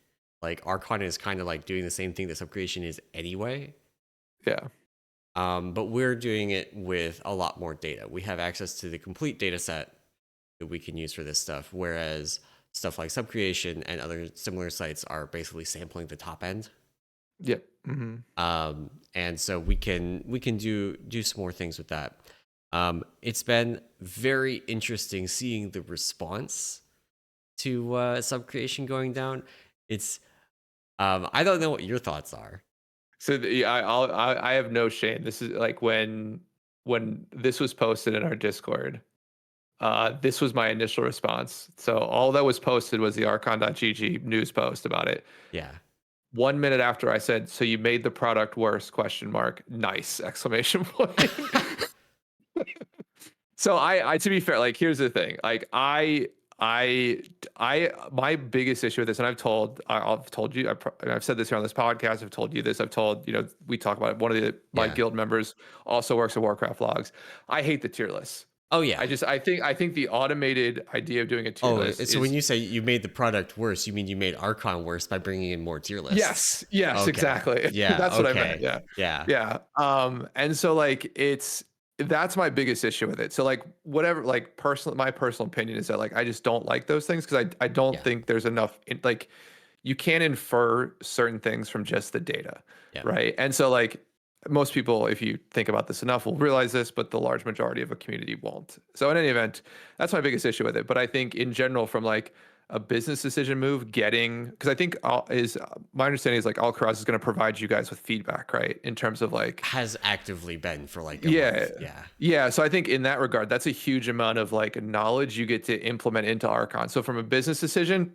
Speaker 1: like Archon is kind of like doing the same thing that Subcreation is anyway.
Speaker 2: Yeah.
Speaker 1: But we're doing it with a lot more data. We have access to the complete data set that we can use for this stuff, whereas stuff like Subcreation and other similar sites are basically sampling the top end.
Speaker 2: Yep. Mm-hmm.
Speaker 1: And so we can do some more things with that. It's been very interesting seeing the response to Subcreation going down. It's I don't know what your thoughts are.
Speaker 2: So I have no shame. This is like when this was posted in our Discord. This was my initial response. So all that was posted was the Archon.gg news post about it.
Speaker 1: Yeah.
Speaker 2: 1 minute after I said, "So you made the product worse?" ? Nice exclamation point. So I to be fair, like here's the thing. Like my biggest issue with this, and I've told you, I've said this here on this podcast. I've told you this. I've told, we talk about it. One of my guild members also works at Warcraft logs. I hate the tier lists.
Speaker 1: Oh yeah.
Speaker 2: I think the automated idea of doing a tier list.
Speaker 1: So when you say you made the product worse, you mean you made Archon worse by bringing in more tier lists?
Speaker 2: Yes,
Speaker 1: okay.
Speaker 2: Exactly.
Speaker 1: Yeah,
Speaker 2: that's what I meant.
Speaker 1: Yeah.
Speaker 2: And so like that's my biggest issue with it. So like whatever, like my personal opinion is that like I just don't like those things because I don't think there's enough like you can't infer certain things from just the data, right? And so like most people, if you think about this enough, will realize this, but the large majority of a community won't. So in any event, that's my biggest issue with it. But I think in general, from like a business decision move, because I think my understanding is like Alcaraz is going to provide you guys with feedback, right? In terms of like
Speaker 1: has actively been for like a month.
Speaker 2: Yeah. So I think in that regard, that's a huge amount of like knowledge you get to implement into Archon. So from a business decision,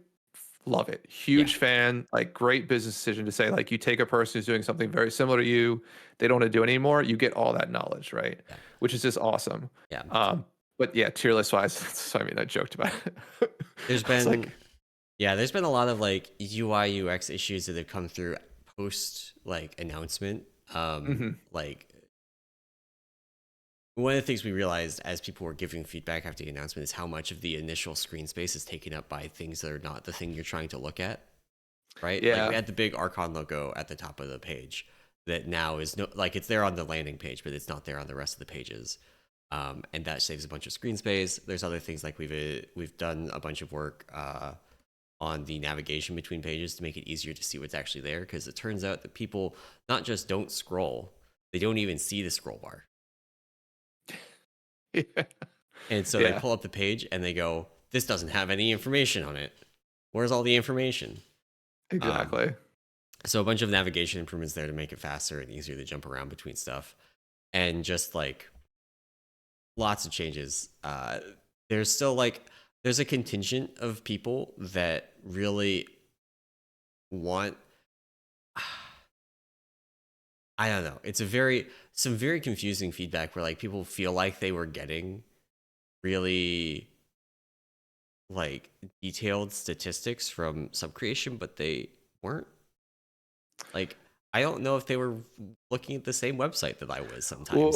Speaker 2: love it. Huge fan, like great business decision to say like you take a person who's doing something very similar to you, they don't want to do it anymore, you get all that knowledge, right? Which is just awesome. But yeah, tier list wise, so I mean I joked about it.
Speaker 1: There's been there's been a lot of like UI UX issues that have come through post like announcement. Like one of the things we realized as people were giving feedback after the announcement is how much of the initial screen space is taken up by things that are not the thing you're trying to look at, right? Like we had the big Archon logo at the top of the page that now is it's there on the landing page, but it's not there on the rest of the pages. And that saves a bunch of screen space. There's other things like we've done a bunch of work on the navigation between pages to make it easier to see what's actually there, because it turns out that people not just don't scroll, they don't even see the scroll bar. And so they pull up the page and they go, this doesn't have any information on it. Where's all the information?
Speaker 2: Exactly.
Speaker 1: So a bunch of navigation improvements there to make it faster and easier to jump around between stuff. And just like lots of changes. There's still like, there's a contingent of people that really want, I don't know. It's some very confusing feedback where like people feel like they were getting really like detailed statistics from Subcreation, but they weren't. Like, I don't know if they were looking at the same website that I was sometimes.
Speaker 2: Well,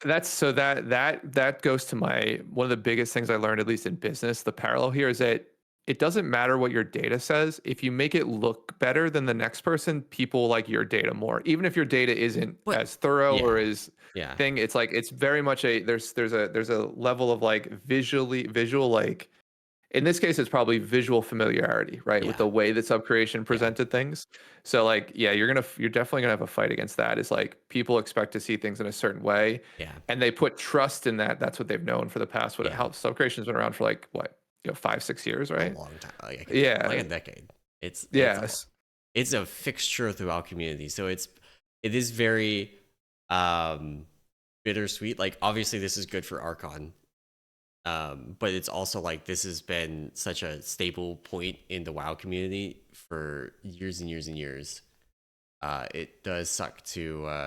Speaker 2: that goes to one of the biggest things I learned, at least in business. The parallel here is that it doesn't matter what your data says. If you make it look better than the next person, people like your data more. Even if your data isn't as thorough or as thing, it's like it's very much there's a level of like visual like, in this case it's probably visual familiarity, right? With the way that Subcreation presented things. So like you're definitely gonna have a fight against that. Is like people expect to see things in a certain way, and they put trust in that. That's what they've known for the past. Subcreation's been around for like what, 5-6 years, right?
Speaker 1: A long time. Like a decade. It's a fixture throughout community. So it is very bittersweet. Like obviously this is good for Archon. But it's also like this has been such a staple point in the WoW community for years and years and years. It does suck to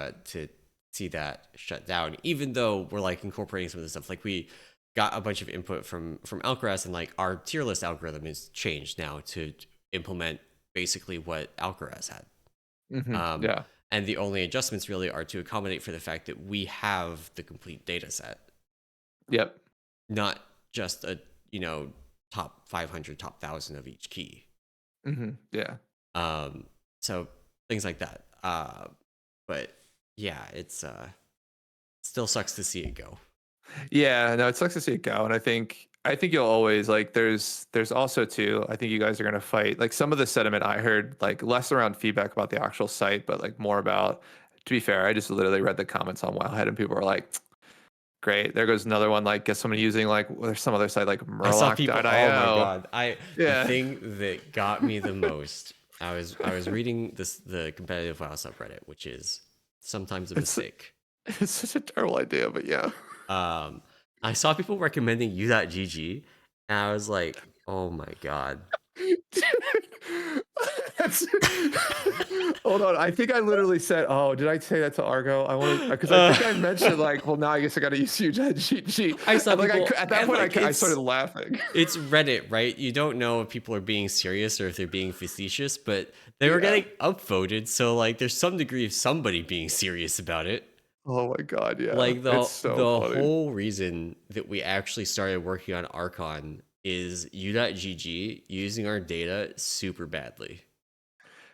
Speaker 1: see that shut down, even though we're like incorporating some of this stuff. Like we got a bunch of input from Alcaraz, and like our tier list algorithm is changed now to implement basically what Alcaraz had. And the only adjustments really are to accommodate for the fact that we have the complete data set,
Speaker 2: Yep.
Speaker 1: not just a, top 500, top 1,000 of each key.
Speaker 2: Yeah.
Speaker 1: So things like that. But yeah, it's still sucks to see it go.
Speaker 2: Yeah, no, it sucks to see it go, and I think you'll always like. There's also too. I think you guys are gonna fight. Like some of the sentiment I heard, like less around feedback about the actual site, but like more about. To be fair, I just literally read the comments on Wildhead, and people were like, "Great, there goes another one." Like, get someone using like there's some other site like
Speaker 1: I saw people. Oh my
Speaker 2: Murloc.io.
Speaker 1: god! The
Speaker 2: Yeah,
Speaker 1: thing that got me the most. I was reading the competitive WoW subreddit, which is sometimes a
Speaker 2: it's
Speaker 1: mistake.
Speaker 2: it's such a terrible idea, but yeah.
Speaker 1: I saw people recommending u.gg, and I was like, oh my god.
Speaker 2: That's, hold on. I think I literally said, "Oh, did I say that to Argo?" I want to because I think I mentioned like, "Well, now I guess I got to use UGG."
Speaker 1: I saw
Speaker 2: And like
Speaker 1: people
Speaker 2: at that
Speaker 1: and,
Speaker 2: point,
Speaker 1: like,
Speaker 2: I started laughing.
Speaker 1: It's Reddit, right? You don't know if people are being serious or if they're being facetious, but they were
Speaker 2: Yeah.
Speaker 1: getting upvoted, so like there's some degree of somebody being serious about it.
Speaker 2: Oh my god, yeah,
Speaker 1: Like
Speaker 2: it's so
Speaker 1: the
Speaker 2: funny.
Speaker 1: whole reason that we actually started working on Archon is u.gg using our data super badly.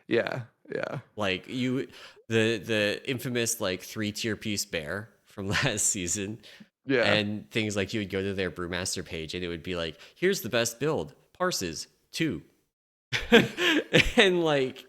Speaker 2: Yeah, yeah,
Speaker 1: Like the infamous like 3-tier piece bear from last season,
Speaker 2: yeah.
Speaker 1: and things like you would go to their brewmaster page and it would be like, here's the best build, parses 2. And like,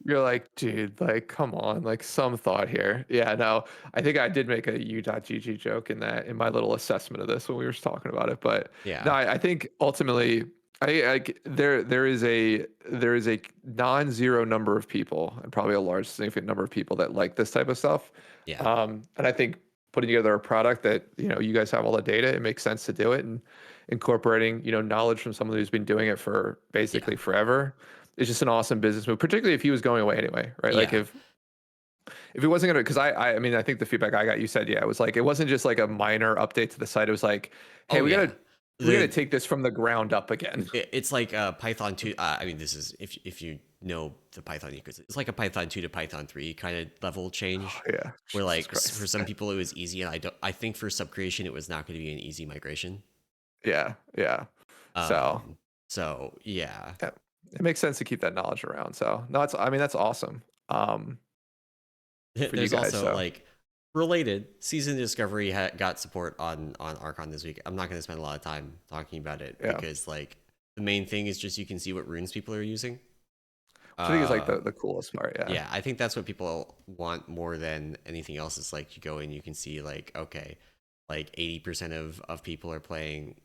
Speaker 2: You're like, dude, like, come on, like some thought here. Yeah, no, I think I did make a u.gg joke in my little assessment of this when we were talking about it. But no,
Speaker 1: yeah,
Speaker 2: I think ultimately, there is a non-zero number of people and probably a large significant number of people that like this type of stuff.
Speaker 1: yeah,
Speaker 2: And I think putting together a product that you guys have all the data, it makes sense to do it, and incorporating knowledge from someone who's been doing it for
Speaker 1: yeah,
Speaker 2: basically forever. It's just an awesome business move, particularly if he was going away anyway, right? Like
Speaker 1: yeah.
Speaker 2: if he wasn't gonna, because I mean, I think the feedback I got, you said, yeah, it was like it wasn't just like a minor update to the site. It was like, hey,
Speaker 1: Oh yeah.
Speaker 2: we gotta
Speaker 1: The
Speaker 2: take this from the ground up again.
Speaker 1: it's like Python 2. I mean, this is if you know the Python ecosystem, it's like a Python 2 to Python 3 kind of level change.
Speaker 2: Oh, yeah,
Speaker 1: Where
Speaker 2: Jesus
Speaker 1: like for
Speaker 2: Christ.
Speaker 1: some people it was easy, and I think for Subcreation it was not going to be an easy migration.
Speaker 2: Yeah, yeah. So
Speaker 1: So yeah.
Speaker 2: yeah, it makes sense to keep that knowledge around. So no, I mean, that's awesome. For you
Speaker 1: There's
Speaker 2: guys.
Speaker 1: also
Speaker 2: So
Speaker 1: like related season discovery got support on Archon this week. I'm not going to spend a lot of time talking about it
Speaker 2: yeah,
Speaker 1: because like the main thing is just you can see what runes people are using.
Speaker 2: which I think is like
Speaker 1: Uh,
Speaker 2: the coolest part. Yeah,
Speaker 1: yeah, I think that's what people want more than anything else. Is like you go and you can see like, okay, like 80% of people are playing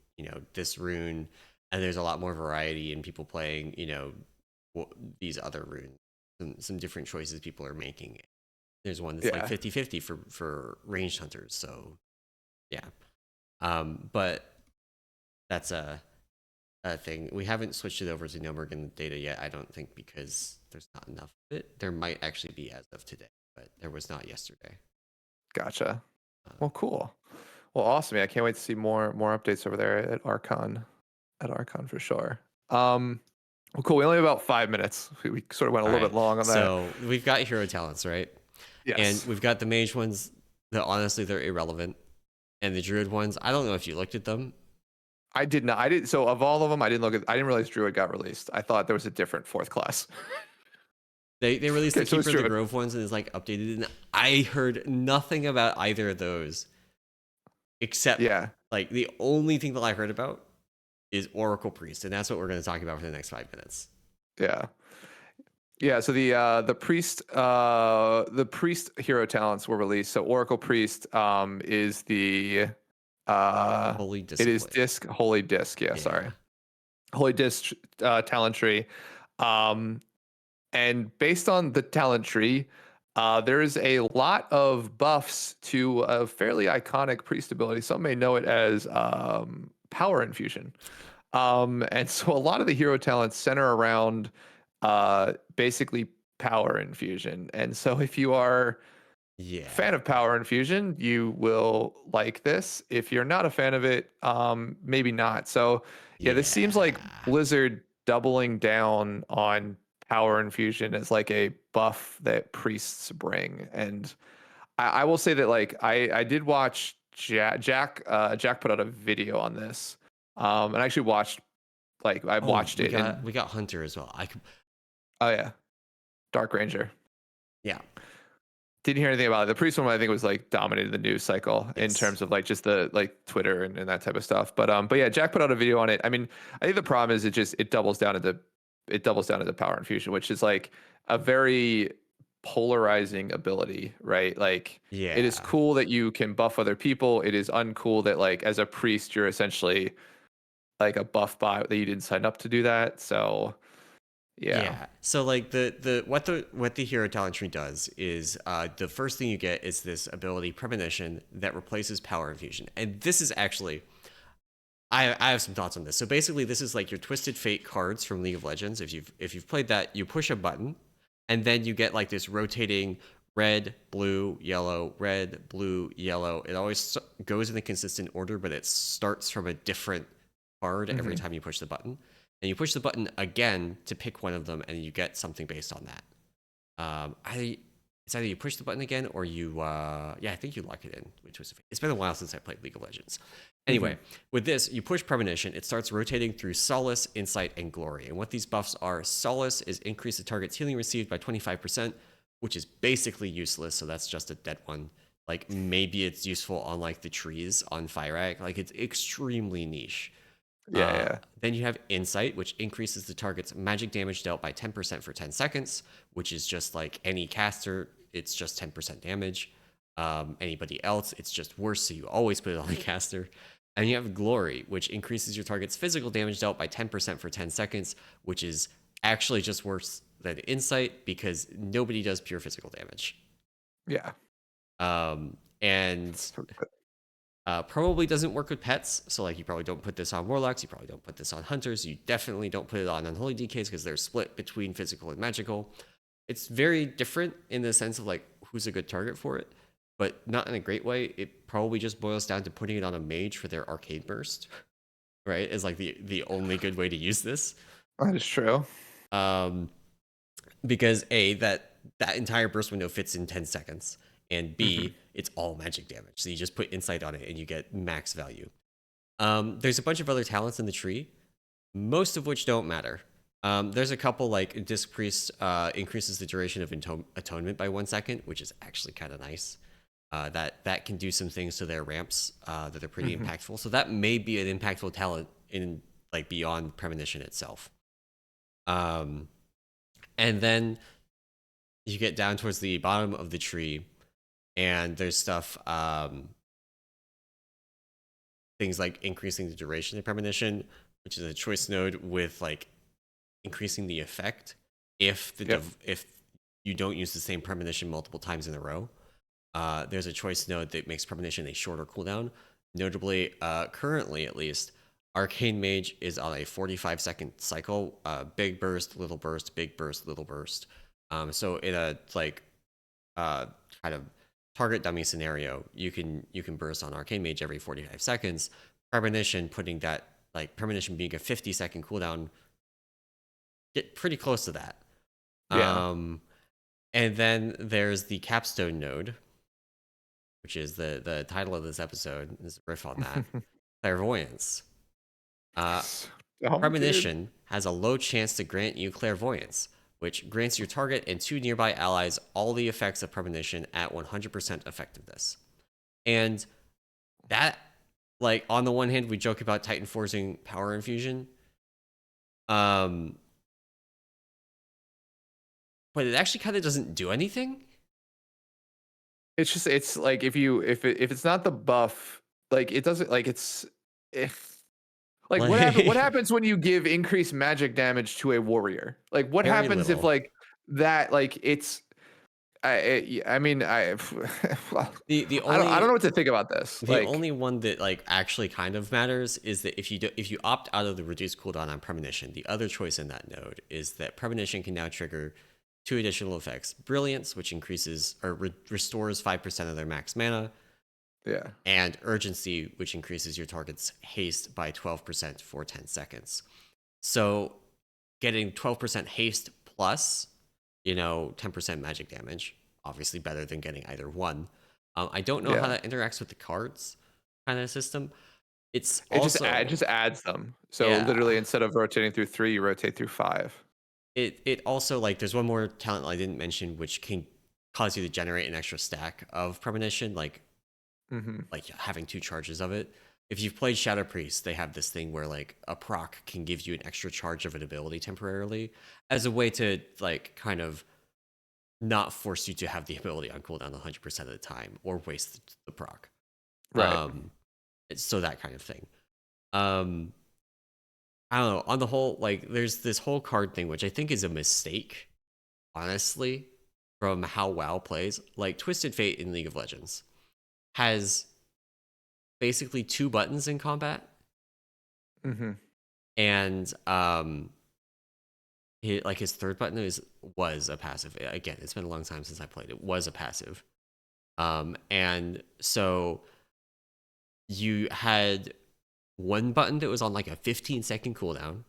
Speaker 1: this rune, and there's a lot more variety in people playing these other runes. Some different choices people are making. There's one that's like
Speaker 2: yeah,
Speaker 1: 50-50 for ranged hunters. So yeah, but that's a thing. We haven't switched it over to Gnomer in the data yet, I don't think, because there's not enough of it. There might actually be as of today, but there was not yesterday.
Speaker 2: gotcha.
Speaker 1: Uh,
Speaker 2: Well, cool. Well, awesome. Yeah, I can't wait to see more updates over there at Archon for sure. Well, cool. We only have about 5 minutes. We sort of went a
Speaker 1: all
Speaker 2: little bit
Speaker 1: right,
Speaker 2: long on that.
Speaker 1: so we've got hero talents, right? And
Speaker 2: Yes.
Speaker 1: we've got the mage ones that honestly they're irrelevant, and the druid ones. I don't know if you looked at them.
Speaker 2: I did not. I did. So of all of them, I didn't look at. I didn't realize Druid got released. I thought there was a different fourth class.
Speaker 1: They released
Speaker 2: Okay,
Speaker 1: the
Speaker 2: so it's
Speaker 1: Keeper of the
Speaker 2: Druid.
Speaker 1: Grove ones and it's like updated, and I heard nothing about either of those except
Speaker 2: Yeah.
Speaker 1: like the only thing that I heard about is Oracle Priest, and that's what we're going to talk about for the next 5 minutes.
Speaker 2: Yeah. Yeah. So the priest hero talents were released. So Oracle Priest is the
Speaker 1: Holy
Speaker 2: it is
Speaker 1: discipline.
Speaker 2: disc holy disc. Yeah. Sorry.
Speaker 1: Yeah.
Speaker 2: Holy disc talent tree. Um, And based on the talent tree, there is a lot of buffs to a fairly iconic priest ability. Some may know it as power infusion. And so a lot of the hero talents center around basically power infusion. And so if you are a
Speaker 1: Yeah.
Speaker 2: fan of power infusion, you will like this. If you're not a fan of it, maybe not. So yeah, this seems like
Speaker 1: Yeah.
Speaker 2: Blizzard doubling down on power infusion as like a buff that priests bring. And I will say that like I did watch Jack put out a video on this. And I actually watched I
Speaker 1: Oh,
Speaker 2: watched
Speaker 1: we
Speaker 2: it
Speaker 1: got
Speaker 2: and
Speaker 1: we got Hunter as well. I could,
Speaker 2: oh yeah, Dark Ranger.
Speaker 1: yeah,
Speaker 2: Didn't hear anything about it. The priest one I think was like dominated the news cycle in
Speaker 1: yes,
Speaker 2: terms of like just the like Twitter and that type of stuff. But yeah, Jack put out a video on it. I mean, I think the problem is it doubles down into power infusion, which is like a very polarizing ability, right? Like it is
Speaker 1: yeah.
Speaker 2: cool that you can buff other people. It is uncool that like as a priest you're essentially like a buff bot that you didn't sign up to do that. So yeah.
Speaker 1: Yeah. So like the hero talent tree does is the first thing you get is this ability premonition that replaces power infusion. And this is actually I have some thoughts on this. So basically this is like your Twisted Fate cards from League of Legends. If you've played that, you push a button and then you get like this rotating red, blue, yellow, red, blue, yellow. It always goes in a consistent order, but it starts from a different card every
Speaker 2: Hmm.
Speaker 1: time you push the button. And you push the button again to pick one of them, and you get something based on that. It's either you push the button again or you, I think you lock it in. It's been a while since I played League of Legends.
Speaker 2: Hmm.
Speaker 1: Anyway, with this, you push Premonition. It starts rotating through Solace, Insight, and Glory. And what these buffs are, Solace is increase the target's healing received by 25%, which is basically useless. So that's just a dead one. Like maybe it's useful on like the trees on Fyrakk. Like it's extremely niche.
Speaker 2: Yeah, yeah.
Speaker 1: Then you have Insight, which increases the target's magic damage dealt by 10% for 10 seconds, which is just like any caster, it's just 10% damage. Anybody else, it's just worse, so you always put it on the caster. And you have Glory, which increases your target's physical damage dealt by 10% for 10 seconds, which is actually just worse than Insight because nobody does pure physical damage.
Speaker 2: Yeah.
Speaker 1: And
Speaker 2: So
Speaker 1: probably doesn't work with pets. So like you probably don't put this on warlocks. You probably don't put this on hunters. You definitely don't put it on unholy DKs because they're split between physical and magical. It's very different in the sense of like who's a good target for it, but not in a great way. It probably just boils down to putting it on a mage for their arcade burst, right? Is like the only good way to use this.
Speaker 2: that is true.
Speaker 1: Um, because A, that entire burst window fits in 10 seconds, and
Speaker 2: Hmm.
Speaker 1: B, it's all magic damage. So you just put insight on it and you get max value. There's a bunch of other talents in the tree, most of which don't matter. There's a couple like Disc Priest increases the duration of atonement by 1 second, which is actually kind of nice. That can do some things to their ramps that are pretty
Speaker 2: Hmm.
Speaker 1: impactful. So that may be an impactful talent in like beyond Premonition itself. Um, and then you get down towards the bottom of the tree, and there's stuff things like increasing the duration of premonition, which is a choice node with like increasing the effect
Speaker 2: Yep.
Speaker 1: if you don't use the same premonition multiple times in a row. There's a choice node that makes premonition a shorter cooldown. Notably, currently at least, Arcane Mage is on a 45-second cycle. Big burst, little burst, big burst, little burst. So in a like kind of target dummy scenario, you can burst on Arcane Mage every 45 seconds. Premonition putting that like premonition being a 50-second cooldown, get pretty close to that.
Speaker 2: Yeah.
Speaker 1: And then there's the capstone node, which is the title of this episode. Is a riff on that. Clairvoyance. Uh,
Speaker 2: Oh, dude.
Speaker 1: Premonition has a low chance to grant you clairvoyance, which grants your target and 2 nearby allies all the effects of premonition at 100% effectiveness. And that, like, on the one hand, we joke about Titanforging power infusion, um, but it actually kind of doesn't do anything.
Speaker 2: It's like if it's not the buff, like it doesn't like it's if like what
Speaker 1: Like,
Speaker 2: happens when you give increased magic damage to a warrior? Like what
Speaker 1: very
Speaker 2: happens if
Speaker 1: little.
Speaker 2: like that like it's I mean well,
Speaker 1: The
Speaker 2: I don't
Speaker 1: only
Speaker 2: know what to think about this.
Speaker 1: The
Speaker 2: Like
Speaker 1: only one that like actually kind of matters is that if you opt out of the reduced cooldown on premonition, the other choice in that node is that premonition can now trigger 2 additional effects: brilliance, which increases or restores 5% of their max mana,
Speaker 2: yeah.
Speaker 1: and urgency, which increases your target's haste by 12% for 10 seconds. So getting 12% haste plus, 10% magic damage. Obviously better than getting either one. I don't know how
Speaker 2: Yeah.
Speaker 1: that interacts with the cards kind of system. It's
Speaker 2: It just
Speaker 1: also,
Speaker 2: just adds them. So
Speaker 1: yeah,
Speaker 2: literally, instead of rotating through 3, you rotate through 5.
Speaker 1: it also, like, there's one more talent I didn't mention, which can cause you to generate an extra stack of premonition,
Speaker 2: Mm-hmm.
Speaker 1: like having 2 charges of it. If you've played Shadow Priest, they have this thing where like a proc can give you an extra charge of an ability temporarily as a way to like kind of not force you to have the ability on cooldown 100% of the time or waste the proc.
Speaker 2: Right.
Speaker 1: So that kind of thing. Um, I don't know. On the whole, like, there's this whole card thing, which I think is a mistake, honestly, from how WoW plays. Like, Twisted Fate in League of Legends has basically 2 buttons in combat,
Speaker 2: Mm-hmm.
Speaker 1: and his third button was a passive. Again, it's been a long time since I played. It was a passive, and so you had one button that was on like a 15-second cooldown.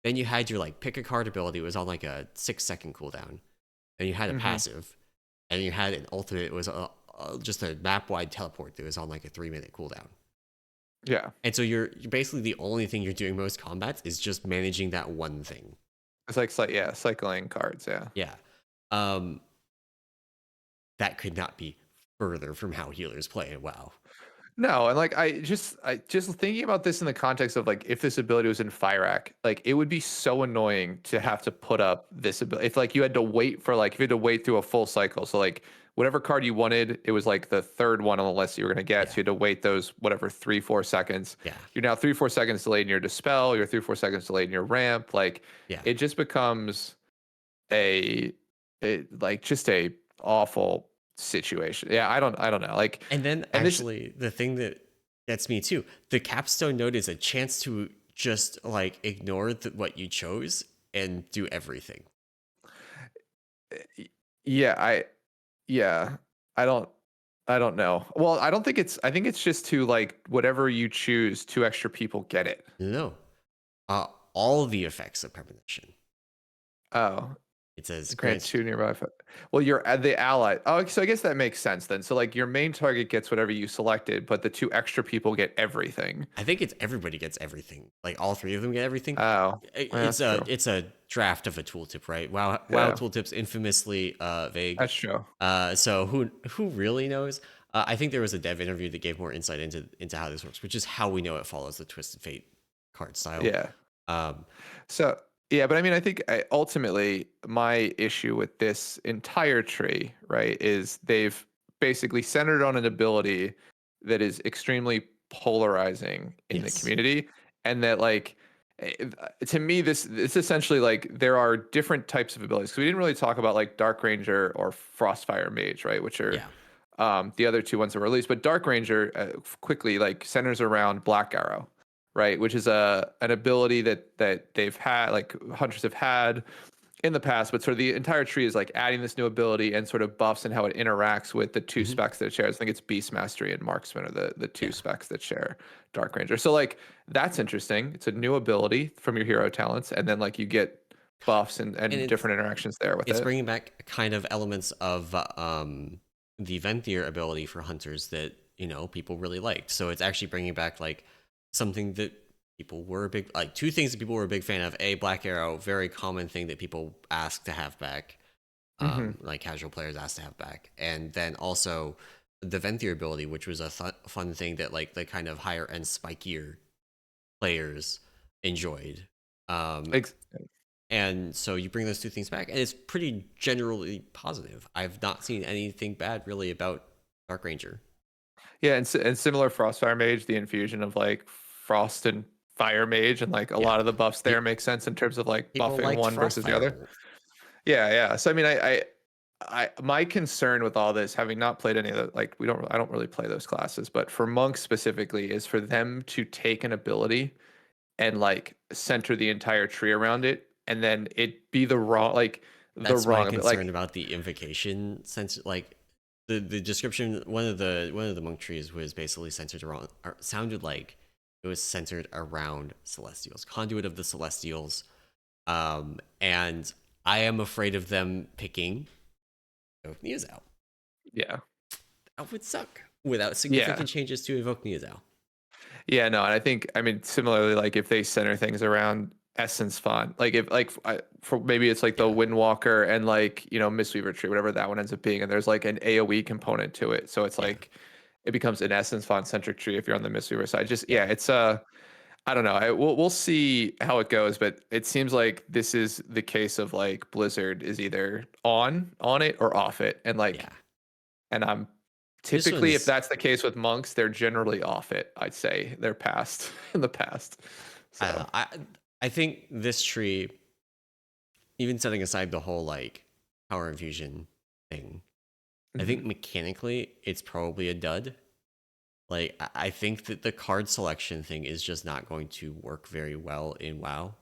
Speaker 1: Then you had your like pick a card ability. It was on like a 6-second cooldown. And you had a
Speaker 2: Mm-hmm.
Speaker 1: passive, and you had an ultimate. It was just a map wide teleport that was on like a 3-minute cooldown.
Speaker 2: Yeah.
Speaker 1: And so you're basically the only thing you're doing most combats is just managing that one thing.
Speaker 2: It's like yeah, cycling cards. Yeah.
Speaker 1: Yeah. Um, that could not be further from how healers play in WoW.
Speaker 2: No, and like I just thinking about this in the context of like if this ability was in Fyrakk, like it would be so annoying to
Speaker 1: Yeah.
Speaker 2: have to put up this ability. If like you had to wait for like if you had to wait through a full cycle. So like whatever card you wanted, it was like the third one on the list you were gonna get.
Speaker 1: Yeah.
Speaker 2: So you had to wait those whatever 3-4 seconds.
Speaker 1: Yeah.
Speaker 2: You're now 3-4 seconds delayed in your dispel, you're 3-4 seconds delayed in your ramp. Like
Speaker 1: Yeah.
Speaker 2: it just becomes a like just a awful situation. Yeah, I don't know. Like
Speaker 1: And then
Speaker 2: and this
Speaker 1: actually, the thing that gets me too, the capstone node is a chance to just like ignore what you chose and do everything.
Speaker 2: yeah, yeah, I don't I don't know. Well, I think it's just to like whatever you choose, 2 extra people get it.
Speaker 1: No, all the effects of premonition.
Speaker 2: Oh,
Speaker 1: It says
Speaker 2: grant
Speaker 1: grants.
Speaker 2: 2 nearby. Well, you're the ally. Oh, so I guess that makes sense then. So like your main target gets whatever you selected, but the 2 extra people get everything.
Speaker 1: I think it's everybody gets everything. Like all 3 of them get everything.
Speaker 2: Oh, yeah,
Speaker 1: It's
Speaker 2: that's true.
Speaker 1: a draft of a tooltip, right? Wow
Speaker 2: Yeah,
Speaker 1: tooltips infamously vague.
Speaker 2: that's true.
Speaker 1: So who really knows? I think there was a dev interview that gave more insight into how this works, which is how we know it follows the Twisted Fate card style.
Speaker 2: Yeah.
Speaker 1: Um,
Speaker 2: So yeah, but I mean, I think ultimately my issue with this entire tree, right, is they've basically centered on an ability that is extremely polarizing in the
Speaker 1: yes,
Speaker 2: community, and that like to me this it's essentially like there are different types of abilities. So we didn't really talk about like Dark Ranger or Frostfire Mage, right, which are
Speaker 1: yeah,
Speaker 2: the other 2 ones that were released. But Dark Ranger quickly like centers around Black Arrow, right? Which is an ability that they've had like hunters have had in the past, but sort of the entire tree is like adding this new ability and sort of buffs and how it interacts with the 2
Speaker 1: hmm
Speaker 2: specs that it shares. I think it's Beast Mastery and Marksman are the two
Speaker 1: yeah.
Speaker 2: specs that share Dark Ranger. So like that's interesting. It's a new ability from your hero talents, and then like you get buffs
Speaker 1: And
Speaker 2: and different interactions there with
Speaker 1: it's
Speaker 2: it.
Speaker 1: bringing back kind of elements of the Venthyr ability for hunters that people really liked. So it's actually bringing back like something that people were a big, like, 2 things that people were a big fan of. A, Black Arrow, very common thing that people ask to have back,
Speaker 2: Hmm.
Speaker 1: like casual players ask to have back, and then also the Venthyr ability, which was a fun thing that like the kind of higher end spikier players enjoyed. Um,
Speaker 2: Ex-
Speaker 1: and so you bring those 2 things back, and it's pretty generally positive. I've not seen anything bad really about Dark Ranger.
Speaker 2: Yeah, and similar Frostfire Mage, the infusion of like Frost and Fire Mage, and like a
Speaker 1: Yeah,
Speaker 2: lot of the buffs there
Speaker 1: Pe-
Speaker 2: make sense in terms of like
Speaker 1: people
Speaker 2: buffing
Speaker 1: liked
Speaker 2: one versus the
Speaker 1: Frostfire
Speaker 2: other.
Speaker 1: Bolt.
Speaker 2: Yeah, yeah. So I mean, my concern with all this, having not played any of the like I don't really play those classes, but for monks specifically, is for them to take an ability and like center the entire tree around it, and then it be the wrong like the
Speaker 1: That's my
Speaker 2: wrong ability.
Speaker 1: concern
Speaker 2: Like
Speaker 1: about the invocation sense. Like the description, one of the monk trees was basically centered around, or sounded like it was centered around Celestials, conduit of the Celestials, and I am afraid of them picking Evoke Neozao.
Speaker 2: Yeah.
Speaker 1: That would suck without
Speaker 2: Yeah.
Speaker 1: significant changes to Evoke Neozao.
Speaker 2: Yeah, no, and I think, I mean, similarly, like if they center things around Essence Font, like if like for maybe it's like the
Speaker 1: Yeah.
Speaker 2: Windwalker and like Mistweaver Tree, whatever that one ends up being, and there's like an AOE component to it, so it's
Speaker 1: Yeah.
Speaker 2: like it becomes an Essence Font centric tree if you're on the Mistweaver side. Just
Speaker 1: Yeah.
Speaker 2: yeah, it's I don't know. We'll see how it goes, but it seems like this is the case of like Blizzard is either on it or off it, and
Speaker 1: Yeah.
Speaker 2: I'm
Speaker 1: This
Speaker 2: typically, if
Speaker 1: one's
Speaker 2: that's the case with monks, they're generally off it. I'd say they're past in the past.
Speaker 1: I don't know.
Speaker 2: So
Speaker 1: I think this tree, even setting aside the whole like power infusion thing, I think
Speaker 2: mhm,
Speaker 1: mechanically it's probably a dud. Like I think that the card selection thing is just not going to work very well in WoW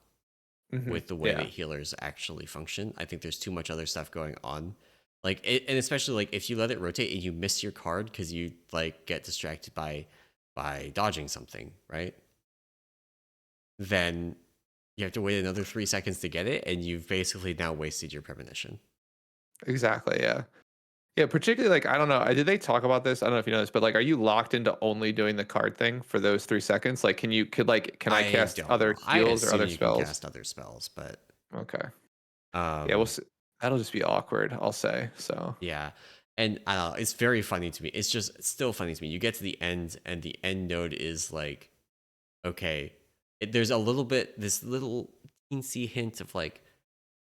Speaker 2: mhm,
Speaker 1: with the way that
Speaker 2: yeah,
Speaker 1: healers actually function. I think there's too much other stuff going on. Like and especially like if you let it rotate and you miss your card because you like get distracted by dodging something, right? Then you have to wait another 3 seconds to get it, and you've basically now wasted your premonition.
Speaker 2: exactly, yeah, yeah. Particularly, like I don't know. Did they talk about this? I don't know if you know this, but like, are you locked into only doing the card thing for those 3 seconds? Like, can I
Speaker 1: I
Speaker 2: cast
Speaker 1: don't
Speaker 2: other
Speaker 1: know. I
Speaker 2: heals or
Speaker 1: assume
Speaker 2: other
Speaker 1: you can
Speaker 2: spells?
Speaker 1: cast other spells, but
Speaker 2: Okay, yeah, we'll
Speaker 1: um,
Speaker 2: see. That'll just be awkward, I'll say. So
Speaker 1: yeah. And I don't know. It's very funny to me. It's still funny to me. You get to the end, and the end node is like, okay, there's a little bit this little teensy hint of like,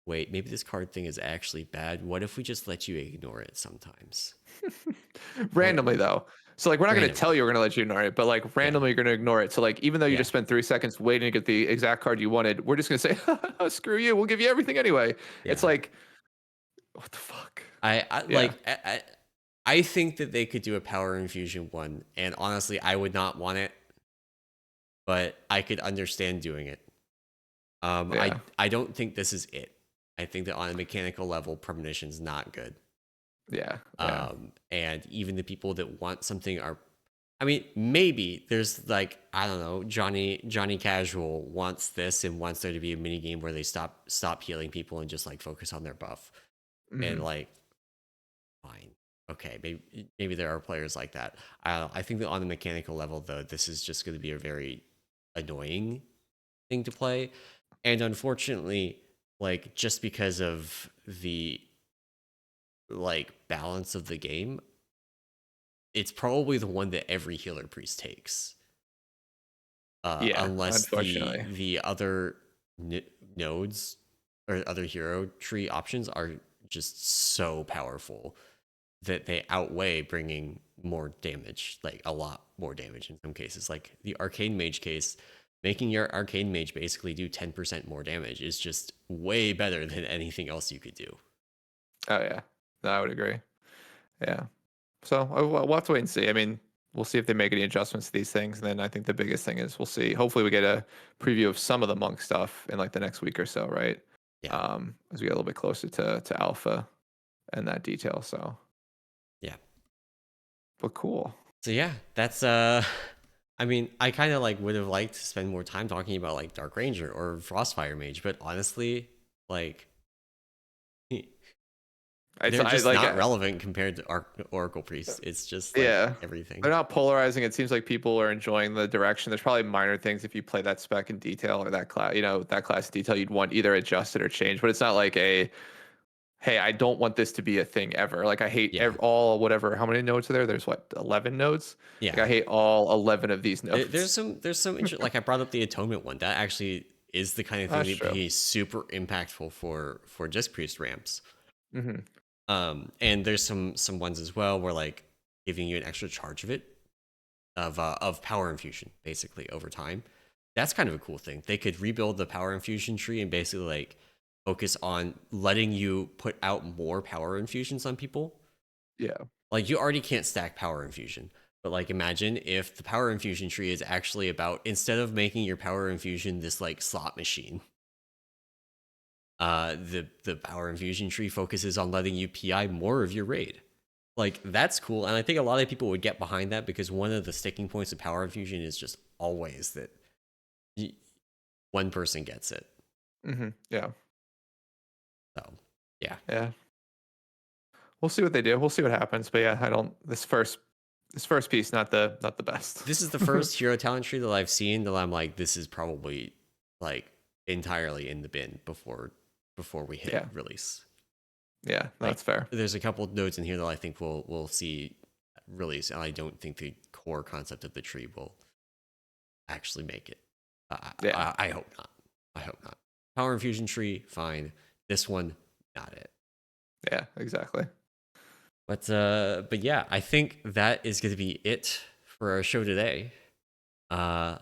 Speaker 1: wait, maybe this card thing is actually bad. What if we just let you ignore it sometimes? What
Speaker 2: randomly though. So like we're not going to tell
Speaker 1: randomly?
Speaker 2: you we're going to let you ignore it, but like
Speaker 1: Yeah,
Speaker 2: randomly you're going to ignore it. So like even though you
Speaker 1: yeah,
Speaker 2: just spent 3 seconds waiting to get the exact card you wanted, we're just going to say, screw you. We'll give you everything anyway. It's
Speaker 1: yeah.
Speaker 2: like, what the fuck?
Speaker 1: I
Speaker 2: Yeah.
Speaker 1: like I think that they could do a power infusion one, and honestly, I would not want it, but I could understand doing it.
Speaker 2: Yeah.
Speaker 1: I don't think this is it. I think that on a mechanical level, premonition's not good.
Speaker 2: Yeah. Yeah.
Speaker 1: And even the people that want something are, I mean, maybe there's like I don't know, Johnny Casual wants this and wants there to be a mini game where they stop healing people and just like focus on their buff, and
Speaker 2: Hmm.
Speaker 1: like fine. Okay, maybe there are players like that. I don't know. I think that on the mechanical level, though, this is just going to be a very annoying thing to play, and unfortunately, like just because of the like balance of the game, it's probably the one that every healer priest takes,
Speaker 2: Yeah.
Speaker 1: unless
Speaker 2: Unfortunately.
Speaker 1: the other nodes or other hero tree options are just so powerful that they outweigh bringing more damage, like a lot more damage in some cases. Like the Arcane Mage case, making your Arcane Mage basically do 10% more damage is just way better than anything else you could do.
Speaker 2: Oh yeah. No, I would agree. Yeah. So we'll have to wait and see. I mean, we'll see if they make any adjustments to these things. And then I think the biggest thing is we'll see. Hopefully, we get a preview of some of the monk stuff in like the next week or so, right?
Speaker 1: Yeah.
Speaker 2: As we get a little bit closer to alpha and that detail. So,
Speaker 1: Yeah.
Speaker 2: but cool.
Speaker 1: So yeah, that's I mean, I kind of like would have liked to spend more time talking about like Dark Ranger or Frostfire Mage, but honestly, like
Speaker 2: It's
Speaker 1: they're
Speaker 2: I
Speaker 1: just
Speaker 2: like
Speaker 1: not relevant compared to Oracle Priest. It's just like
Speaker 2: yeah.
Speaker 1: everything.
Speaker 2: They're not polarizing. It seems like people are enjoying the direction. There's probably minor things if you play that spec in detail or that class, that class in detail, you'd want either adjusted or changed. But it's not like hey, I don't want this to be a thing ever. Like I hate
Speaker 1: Yeah.
Speaker 2: all whatever. How many nodes are there? There's what 11 nodes. Like I
Speaker 1: Yeah.
Speaker 2: hate all 11 of these
Speaker 1: There's
Speaker 2: nodes.
Speaker 1: some like I brought up the atonement one. That actually is the kind of thing
Speaker 2: That's
Speaker 1: that
Speaker 2: true.
Speaker 1: be super impactful for Disc Priest ramps.
Speaker 2: Hmm.
Speaker 1: And there's some ones as well where like giving you an extra charge of power infusion basically over time. That's kind of a cool thing. They could rebuild the power infusion tree and basically like focus on letting you put out more power infusions on people.
Speaker 2: Yeah.
Speaker 1: Like you already can't stack power infusion, but like imagine if the power infusion tree is actually about instead of making your power infusion this like slot machine, the power infusion tree focuses on letting you PI more of your raid. Like that's cool, and I think a lot of people would get behind that because one of the sticking points of power infusion is just always that one person gets it.
Speaker 2: Hmm. Yeah.
Speaker 1: So yeah.
Speaker 2: Yeah. We'll see what they do. We'll see what happens. But yeah, I don't. This first piece, not the best.
Speaker 1: This is the first hero talent tree that I've seen that I'm like, this is probably like entirely in the bin before we hit release.
Speaker 2: Yeah, that's fair.
Speaker 1: There's a couple of nodes in here that I think we'll see release, and I don't think the core concept of the tree will actually make it. I hope not. I hope not. Power infusion tree, fine. This one, not it.
Speaker 2: Yeah, exactly.
Speaker 1: But yeah, I think that is going to be it for our show today. I'm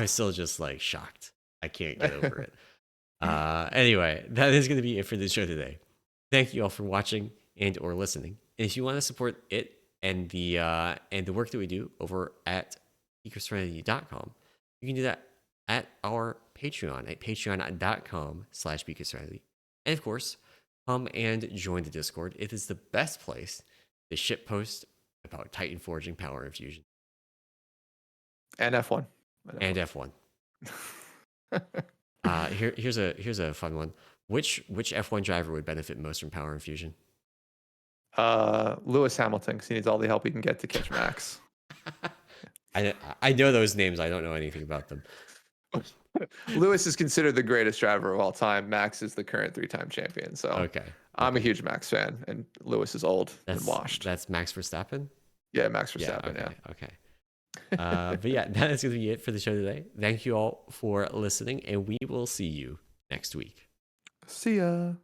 Speaker 1: still just like shocked. I can't get over it. Anyway, that is going to be it for the show today. Thank you all for watching and or listening. And if you want to support it and the work that we do over at Serenity.com, you can do that at our Patreon at patreon.com/Serenity. And of course, come and join the Discord. It is the best place to shitpost about Titanforging power infusion.
Speaker 2: And F1.
Speaker 1: And F1. Here's a fun one. Which F1 driver would benefit most from power infusion?
Speaker 2: Lewis Hamilton, because he needs all the help he can get to catch Max.
Speaker 1: I know those names. I don't know anything about them.
Speaker 2: Lewis is considered the greatest driver of all time. Max is the current 3-time champion. So
Speaker 1: okay.
Speaker 2: I'm a huge Max fan, and Lewis is old and washed.
Speaker 1: That's Max Verstappen?
Speaker 2: Yeah, Max Verstappen,
Speaker 1: yeah. Okay. But yeah, that is going to be it for the show today. Thank you all for listening, and we will see you next week.
Speaker 2: See ya.